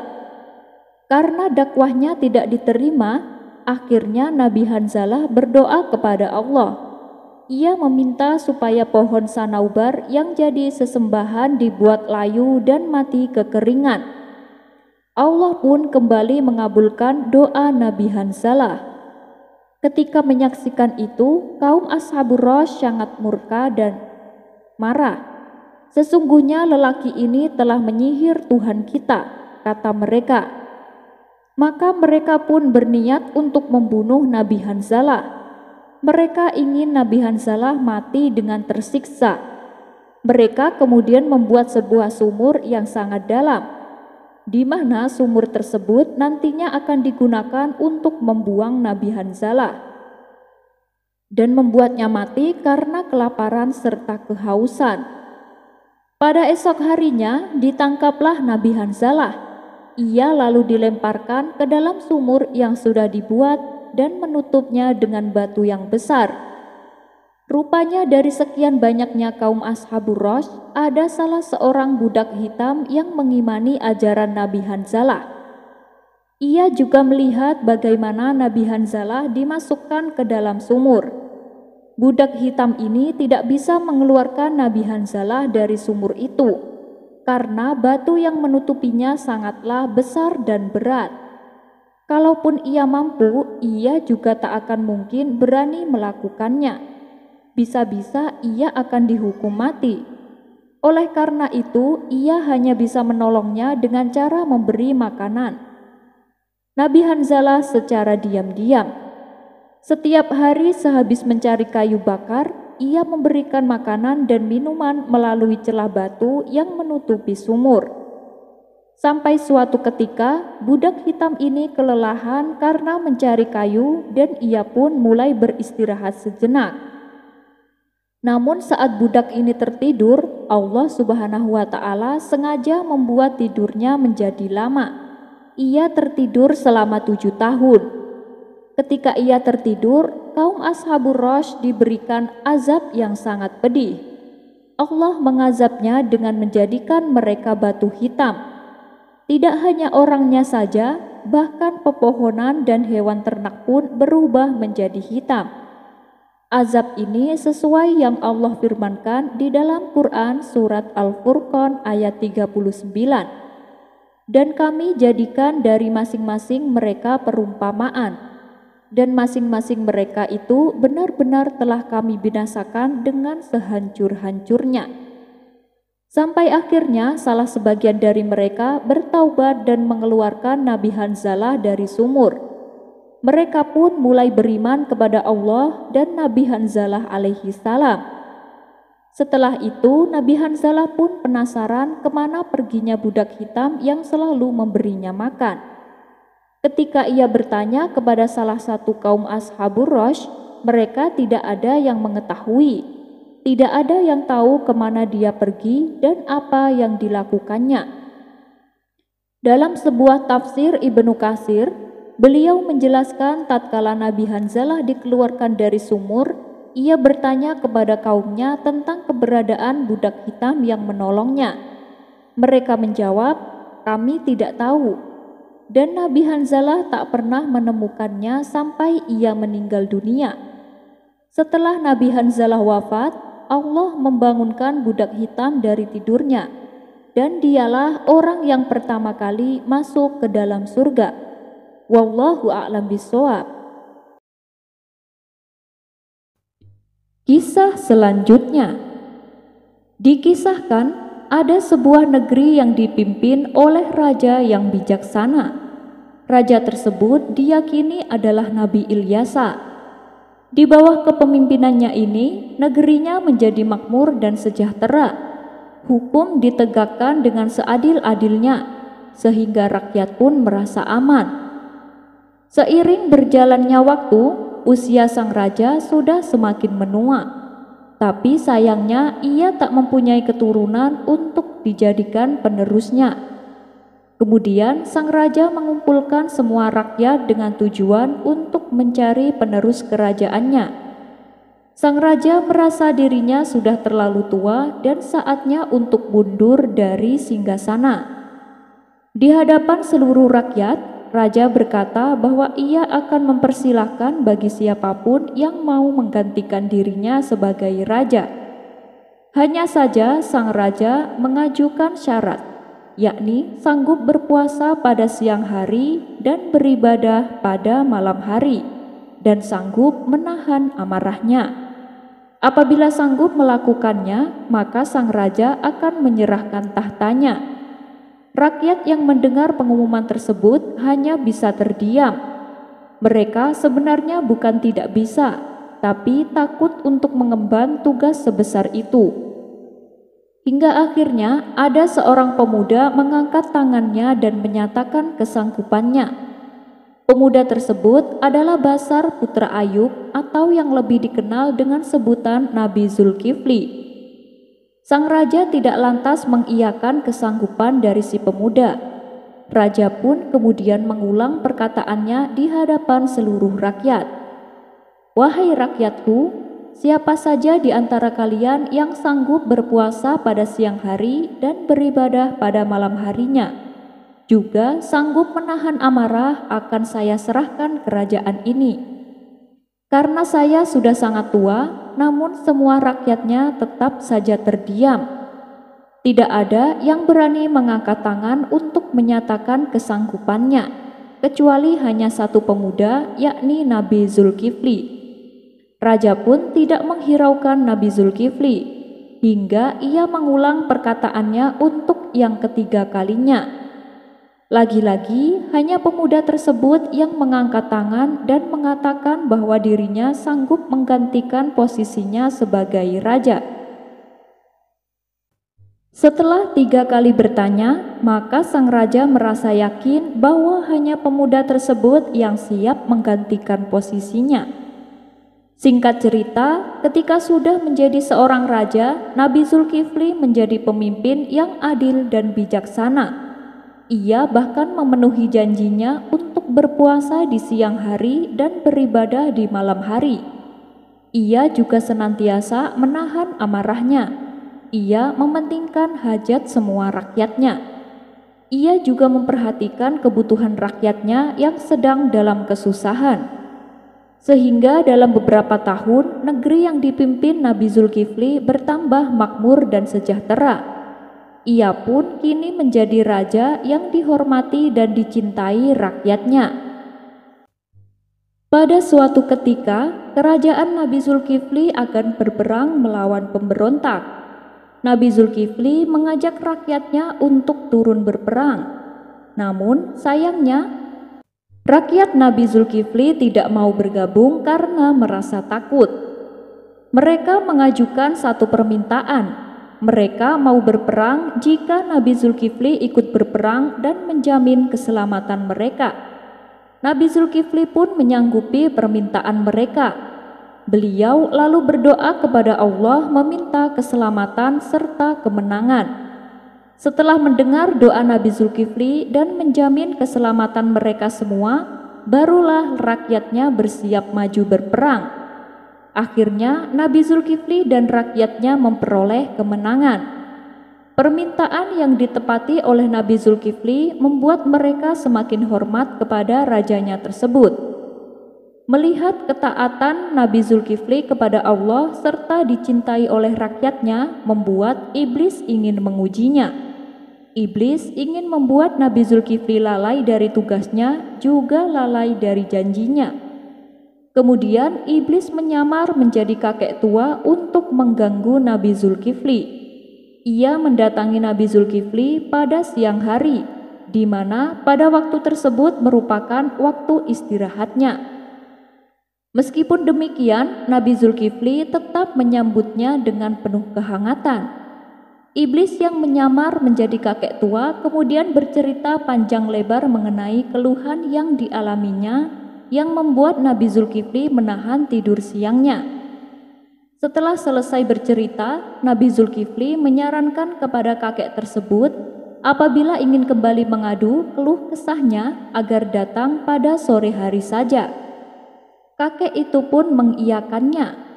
Speaker 1: Karena dakwahnya tidak diterima, akhirnya Nabi Hanzalah berdoa kepada Allah. Ia meminta supaya pohon sanaubar yang jadi sesembahan dibuat layu dan mati kekeringan. Allah pun kembali mengabulkan doa Nabi Hanzalah. Ketika menyaksikan itu, kaum Ashabur Rash sangat murka dan marah. Sesungguhnya lelaki ini telah menyihir Tuhan kita, kata mereka. Maka mereka pun berniat untuk membunuh Nabi Hanzalah. Mereka ingin Nabi Hanzalah mati dengan tersiksa. Mereka kemudian membuat sebuah sumur yang sangat dalam, di mana sumur tersebut nantinya akan digunakan untuk membuang Nabi Hanzalah dan membuatnya mati karena kelaparan serta kehausan. Pada esok harinya ditangkaplah Nabi Hanzalah. Ia lalu dilemparkan ke dalam sumur yang sudah dibuat dan menutupnya dengan batu yang besar. Rupanya dari sekian banyaknya kaum Ashabur Rash, ada salah seorang budak hitam yang mengimani ajaran Nabi Hanzalah. Ia juga melihat bagaimana Nabi Hanzalah dimasukkan ke dalam sumur. Budak hitam ini tidak bisa mengeluarkan Nabi Hanzalah dari sumur itu, karena batu yang menutupinya sangatlah besar dan berat. Kalaupun ia mampu, ia juga tak akan mungkin berani melakukannya. Bisa-bisa ia akan dihukum mati. Oleh karena itu, ia hanya bisa menolongnya dengan cara memberi makanan. Nabi Hanzalah secara diam-diam. Setiap hari sehabis mencari kayu bakar, ia memberikan makanan dan minuman melalui celah batu yang menutupi sumur. Sampai suatu ketika, budak hitam ini kelelahan karena mencari kayu dan ia pun mulai beristirahat sejenak. Namun saat budak ini tertidur, Allah Subhanahu wa Ta'ala sengaja membuat tidurnya menjadi lama. Ia tertidur selama 7 tahun. Ketika ia tertidur, kaum Ashabur Rash diberikan azab yang sangat pedih. Allah mengazabnya dengan menjadikan mereka batu hitam. Tidak hanya orangnya saja, bahkan pepohonan dan hewan ternak pun berubah menjadi hitam. Azab ini sesuai yang Allah firmankan di dalam Quran surat Al-Furqan ayat 39. Dan kami jadikan dari masing-masing mereka perumpamaan, dan masing-masing mereka itu benar-benar telah kami binasakan dengan sehancur-hancurnya. Sampai akhirnya salah sebagian dari mereka bertaubat dan mengeluarkan Nabi Hanzalah dari sumur. Mereka pun mulai beriman kepada Allah dan Nabi Hanzalah alaihi salam. Setelah itu Nabi Hanzalah pun penasaran kemana perginya budak hitam yang selalu memberinya makan. Ketika ia bertanya kepada salah satu kaum Ashabur Rash, mereka tidak ada yang mengetahui. Tidak ada yang tahu kemana dia pergi dan apa yang dilakukannya. Dalam sebuah tafsir Ibnu Katsir, beliau menjelaskan tatkala Nabi Hanzalah dikeluarkan dari sumur, ia bertanya kepada kaumnya tentang keberadaan budak hitam yang menolongnya. Mereka menjawab, "Kami tidak tahu." Dan Nabi Hanzalah tak pernah menemukannya sampai ia meninggal dunia. Setelah Nabi Hanzalah wafat, Allah membangunkan budak hitam dari tidurnya, dan dialah orang yang pertama kali masuk ke dalam surga. Wallahu a'lam bishawab. Kisah selanjutnya. Dikisahkan ada sebuah negeri yang dipimpin oleh raja yang bijaksana. Raja tersebut diyakini adalah Nabi Ilyasa. Di bawah kepemimpinannya ini, negerinya menjadi makmur dan sejahtera. Hukum ditegakkan dengan seadil-adilnya, sehingga rakyat pun merasa aman. Seiring berjalannya waktu, usia sang raja sudah semakin menua. Tapi sayangnya ia tak mempunyai keturunan untuk dijadikan penerusnya. Kemudian sang raja mengumpulkan semua rakyat dengan tujuan untuk mencari penerus kerajaannya. Sang raja merasa dirinya sudah terlalu tua dan saatnya untuk mundur dari singgasana. Di hadapan seluruh rakyat, raja berkata bahwa ia akan mempersilahkan bagi siapapun yang mau menggantikan dirinya sebagai raja. Hanya saja sang raja mengajukan syarat, yakni sanggup berpuasa pada siang hari dan beribadah pada malam hari, dan sanggup menahan amarahnya. Apabila sanggup melakukannya, maka sang raja akan menyerahkan tahtanya. Rakyat yang mendengar pengumuman tersebut hanya bisa terdiam. Mereka sebenarnya bukan tidak bisa, tapi takut untuk mengemban tugas sebesar itu. Hingga akhirnya ada seorang pemuda mengangkat tangannya dan menyatakan kesanggupannya. Pemuda tersebut adalah Basar putra Ayub atau yang lebih dikenal dengan sebutan Nabi Zulkifli. Sang raja tidak lantas mengiyakan kesanggupan dari si pemuda. Raja pun kemudian mengulang perkataannya di hadapan seluruh rakyat. "Wahai rakyatku, siapa saja di antara kalian yang sanggup berpuasa pada siang hari dan beribadah pada malam harinya, juga sanggup menahan amarah, akan saya serahkan kerajaan ini. Karena saya sudah sangat tua, namun semua rakyatnya tetap saja terdiam. Tidak ada yang berani mengangkat tangan untuk menyatakan kesanggupannya, kecuali hanya satu pemuda, yakni Nabi Zulkifli. Raja pun tidak menghiraukan Nabi Zulkifli, hingga ia mengulang perkataannya untuk yang ketiga kalinya. Lagi-lagi hanya pemuda tersebut yang mengangkat tangan dan mengatakan bahwa dirinya sanggup menggantikan posisinya sebagai raja. Setelah 3 kali bertanya, maka sang raja merasa yakin bahwa hanya pemuda tersebut yang siap menggantikan posisinya. Singkat cerita, ketika sudah menjadi seorang raja, Nabi Zulkifli menjadi pemimpin yang adil dan bijaksana. Ia bahkan memenuhi janjinya untuk berpuasa di siang hari dan beribadah di malam hari. Ia juga senantiasa menahan amarahnya. Ia mementingkan hajat semua rakyatnya. Ia juga memperhatikan kebutuhan rakyatnya yang sedang dalam kesusahan. Sehingga dalam beberapa tahun, negeri yang dipimpin Nabi Zulkifli bertambah makmur dan sejahtera. Ia pun kini menjadi raja yang dihormati dan dicintai rakyatnya. Pada suatu ketika, kerajaan Nabi Zulkifli akan berperang melawan pemberontak. Nabi Zulkifli mengajak rakyatnya untuk turun berperang. Namun sayangnya, rakyat Nabi Zulkifli tidak mau bergabung karena merasa takut. Mereka mengajukan satu permintaan. Mereka mau berperang jika Nabi Zulkifli ikut berperang dan menjamin keselamatan mereka. Nabi Zulkifli pun menyanggupi permintaan mereka. Beliau lalu berdoa kepada Allah meminta keselamatan serta kemenangan. Setelah mendengar doa Nabi Zulkifli dan menjamin keselamatan mereka semua, barulah rakyatnya bersiap maju berperang. Akhirnya Nabi Zulkifli dan rakyatnya memperoleh kemenangan. Permintaan yang ditepati oleh Nabi Zulkifli membuat mereka semakin hormat kepada rajanya tersebut. Melihat ketaatan Nabi Zulkifli kepada Allah serta dicintai oleh rakyatnya membuat iblis ingin mengujinya. Iblis ingin membuat Nabi Zulkifli lalai dari tugasnya, juga lalai dari janjinya. Kemudian iblis menyamar menjadi kakek tua untuk mengganggu Nabi Zulkifli. Ia mendatangi Nabi Zulkifli pada siang hari, di mana pada waktu tersebut merupakan waktu istirahatnya. Meskipun demikian, Nabi Zulkifli tetap menyambutnya dengan penuh kehangatan. Iblis yang menyamar menjadi kakek tua kemudian bercerita panjang lebar mengenai keluhan yang dialaminya, yang membuat Nabi Zulkifli menahan tidur siangnya. Setelah selesai bercerita, Nabi Zulkifli menyarankan kepada kakek tersebut apabila ingin kembali mengadu keluh kesahnya agar datang pada sore hari saja. Kakek itu pun mengiyakannya.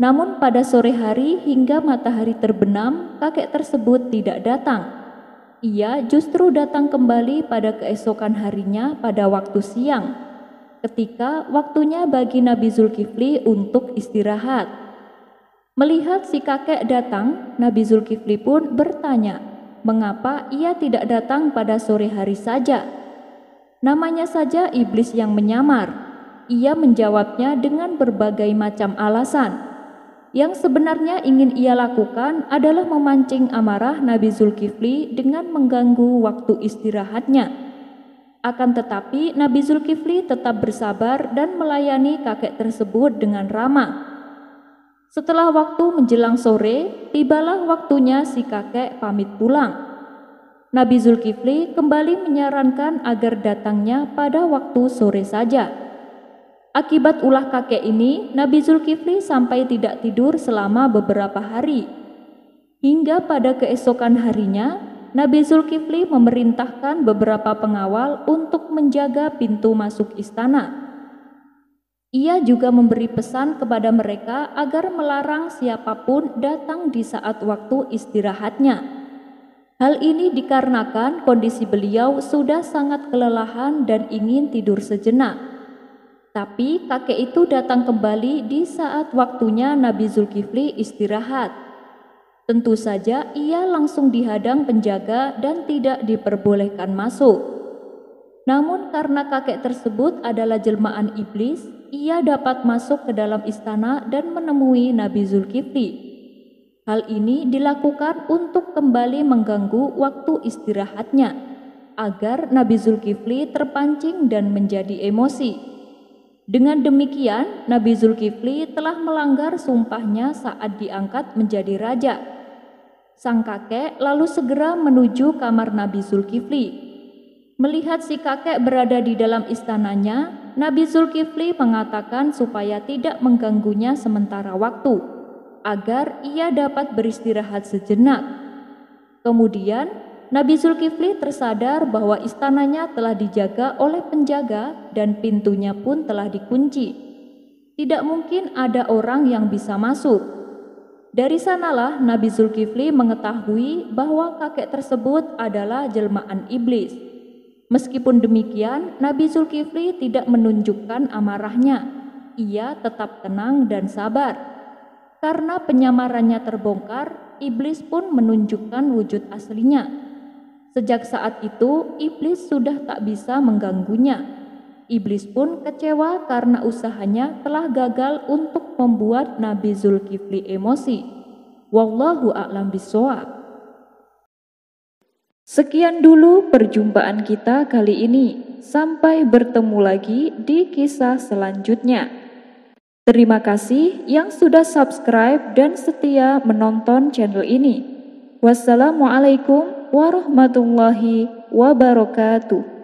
Speaker 1: Namun pada sore hari hingga matahari terbenam, kakek tersebut tidak datang. Ia justru datang kembali pada keesokan harinya pada waktu siang, ketika waktunya bagi Nabi Zulkifli untuk istirahat. Melihat si kakek datang, Nabi Zulkifli pun bertanya, mengapa ia tidak datang pada sore hari saja? Namanya saja iblis yang menyamar. Ia menjawabnya dengan berbagai macam alasan. Yang sebenarnya ingin ia lakukan adalah memancing amarah Nabi Zulkifli dengan mengganggu waktu istirahatnya. Akan tetapi Nabi Zulkifli tetap bersabar dan melayani kakek tersebut dengan ramah. Setelah waktu menjelang sore, tibalah waktunya si kakek pamit pulang. Nabi Zulkifli kembali menyarankan agar datangnya pada waktu sore saja. Akibat ulah kakek ini, Nabi Zulkifli sampai tidak tidur selama beberapa hari. Hingga pada keesokan harinya, Nabi Zulkifli memerintahkan beberapa pengawal untuk menjaga pintu masuk istana. Ia juga memberi pesan kepada mereka agar melarang siapapun datang di saat waktu istirahatnya. Hal ini dikarenakan kondisi beliau sudah sangat kelelahan dan ingin tidur sejenak. Tapi kakek itu datang kembali di saat waktunya Nabi Zulkifli istirahat. Tentu saja ia langsung dihadang penjaga dan tidak diperbolehkan masuk. Namun karena kakek tersebut adalah jelmaan iblis, ia dapat masuk ke dalam istana dan menemui Nabi Zulkifli. Hal ini dilakukan untuk kembali mengganggu waktu istirahatnya, agar Nabi Zulkifli terpancing dan menjadi emosi. Dengan demikian, Nabi Zulkifli telah melanggar sumpahnya saat diangkat menjadi raja. Sang kakek lalu segera menuju kamar Nabi Zulkifli. Melihat si kakek berada di dalam istananya, Nabi Zulkifli mengatakan supaya tidak mengganggunya sementara waktu, agar ia dapat beristirahat sejenak. Kemudian, Nabi Zulkifli tersadar bahwa istananya telah dijaga oleh penjaga dan pintunya pun telah dikunci. Tidak mungkin ada orang yang bisa masuk. Dari sanalah Nabi Zulkifli mengetahui bahwa kakek tersebut adalah jelmaan iblis. Meskipun demikian, Nabi Zulkifli tidak menunjukkan amarahnya. Ia tetap tenang dan sabar. Karena penyamarannya terbongkar, iblis pun menunjukkan wujud aslinya. Sejak saat itu, iblis sudah tak bisa mengganggunya. Iblis pun kecewa karena usahanya telah gagal untuk membuat Nabi Zulkifli emosi. Wallahu a'lam bishawab. Sekian dulu perjumpaan kita kali ini. Sampai bertemu lagi di kisah selanjutnya. Terima kasih yang sudah subscribe dan setia menonton channel ini. Wassalamualaikum warahmatullahi wabarakatuh.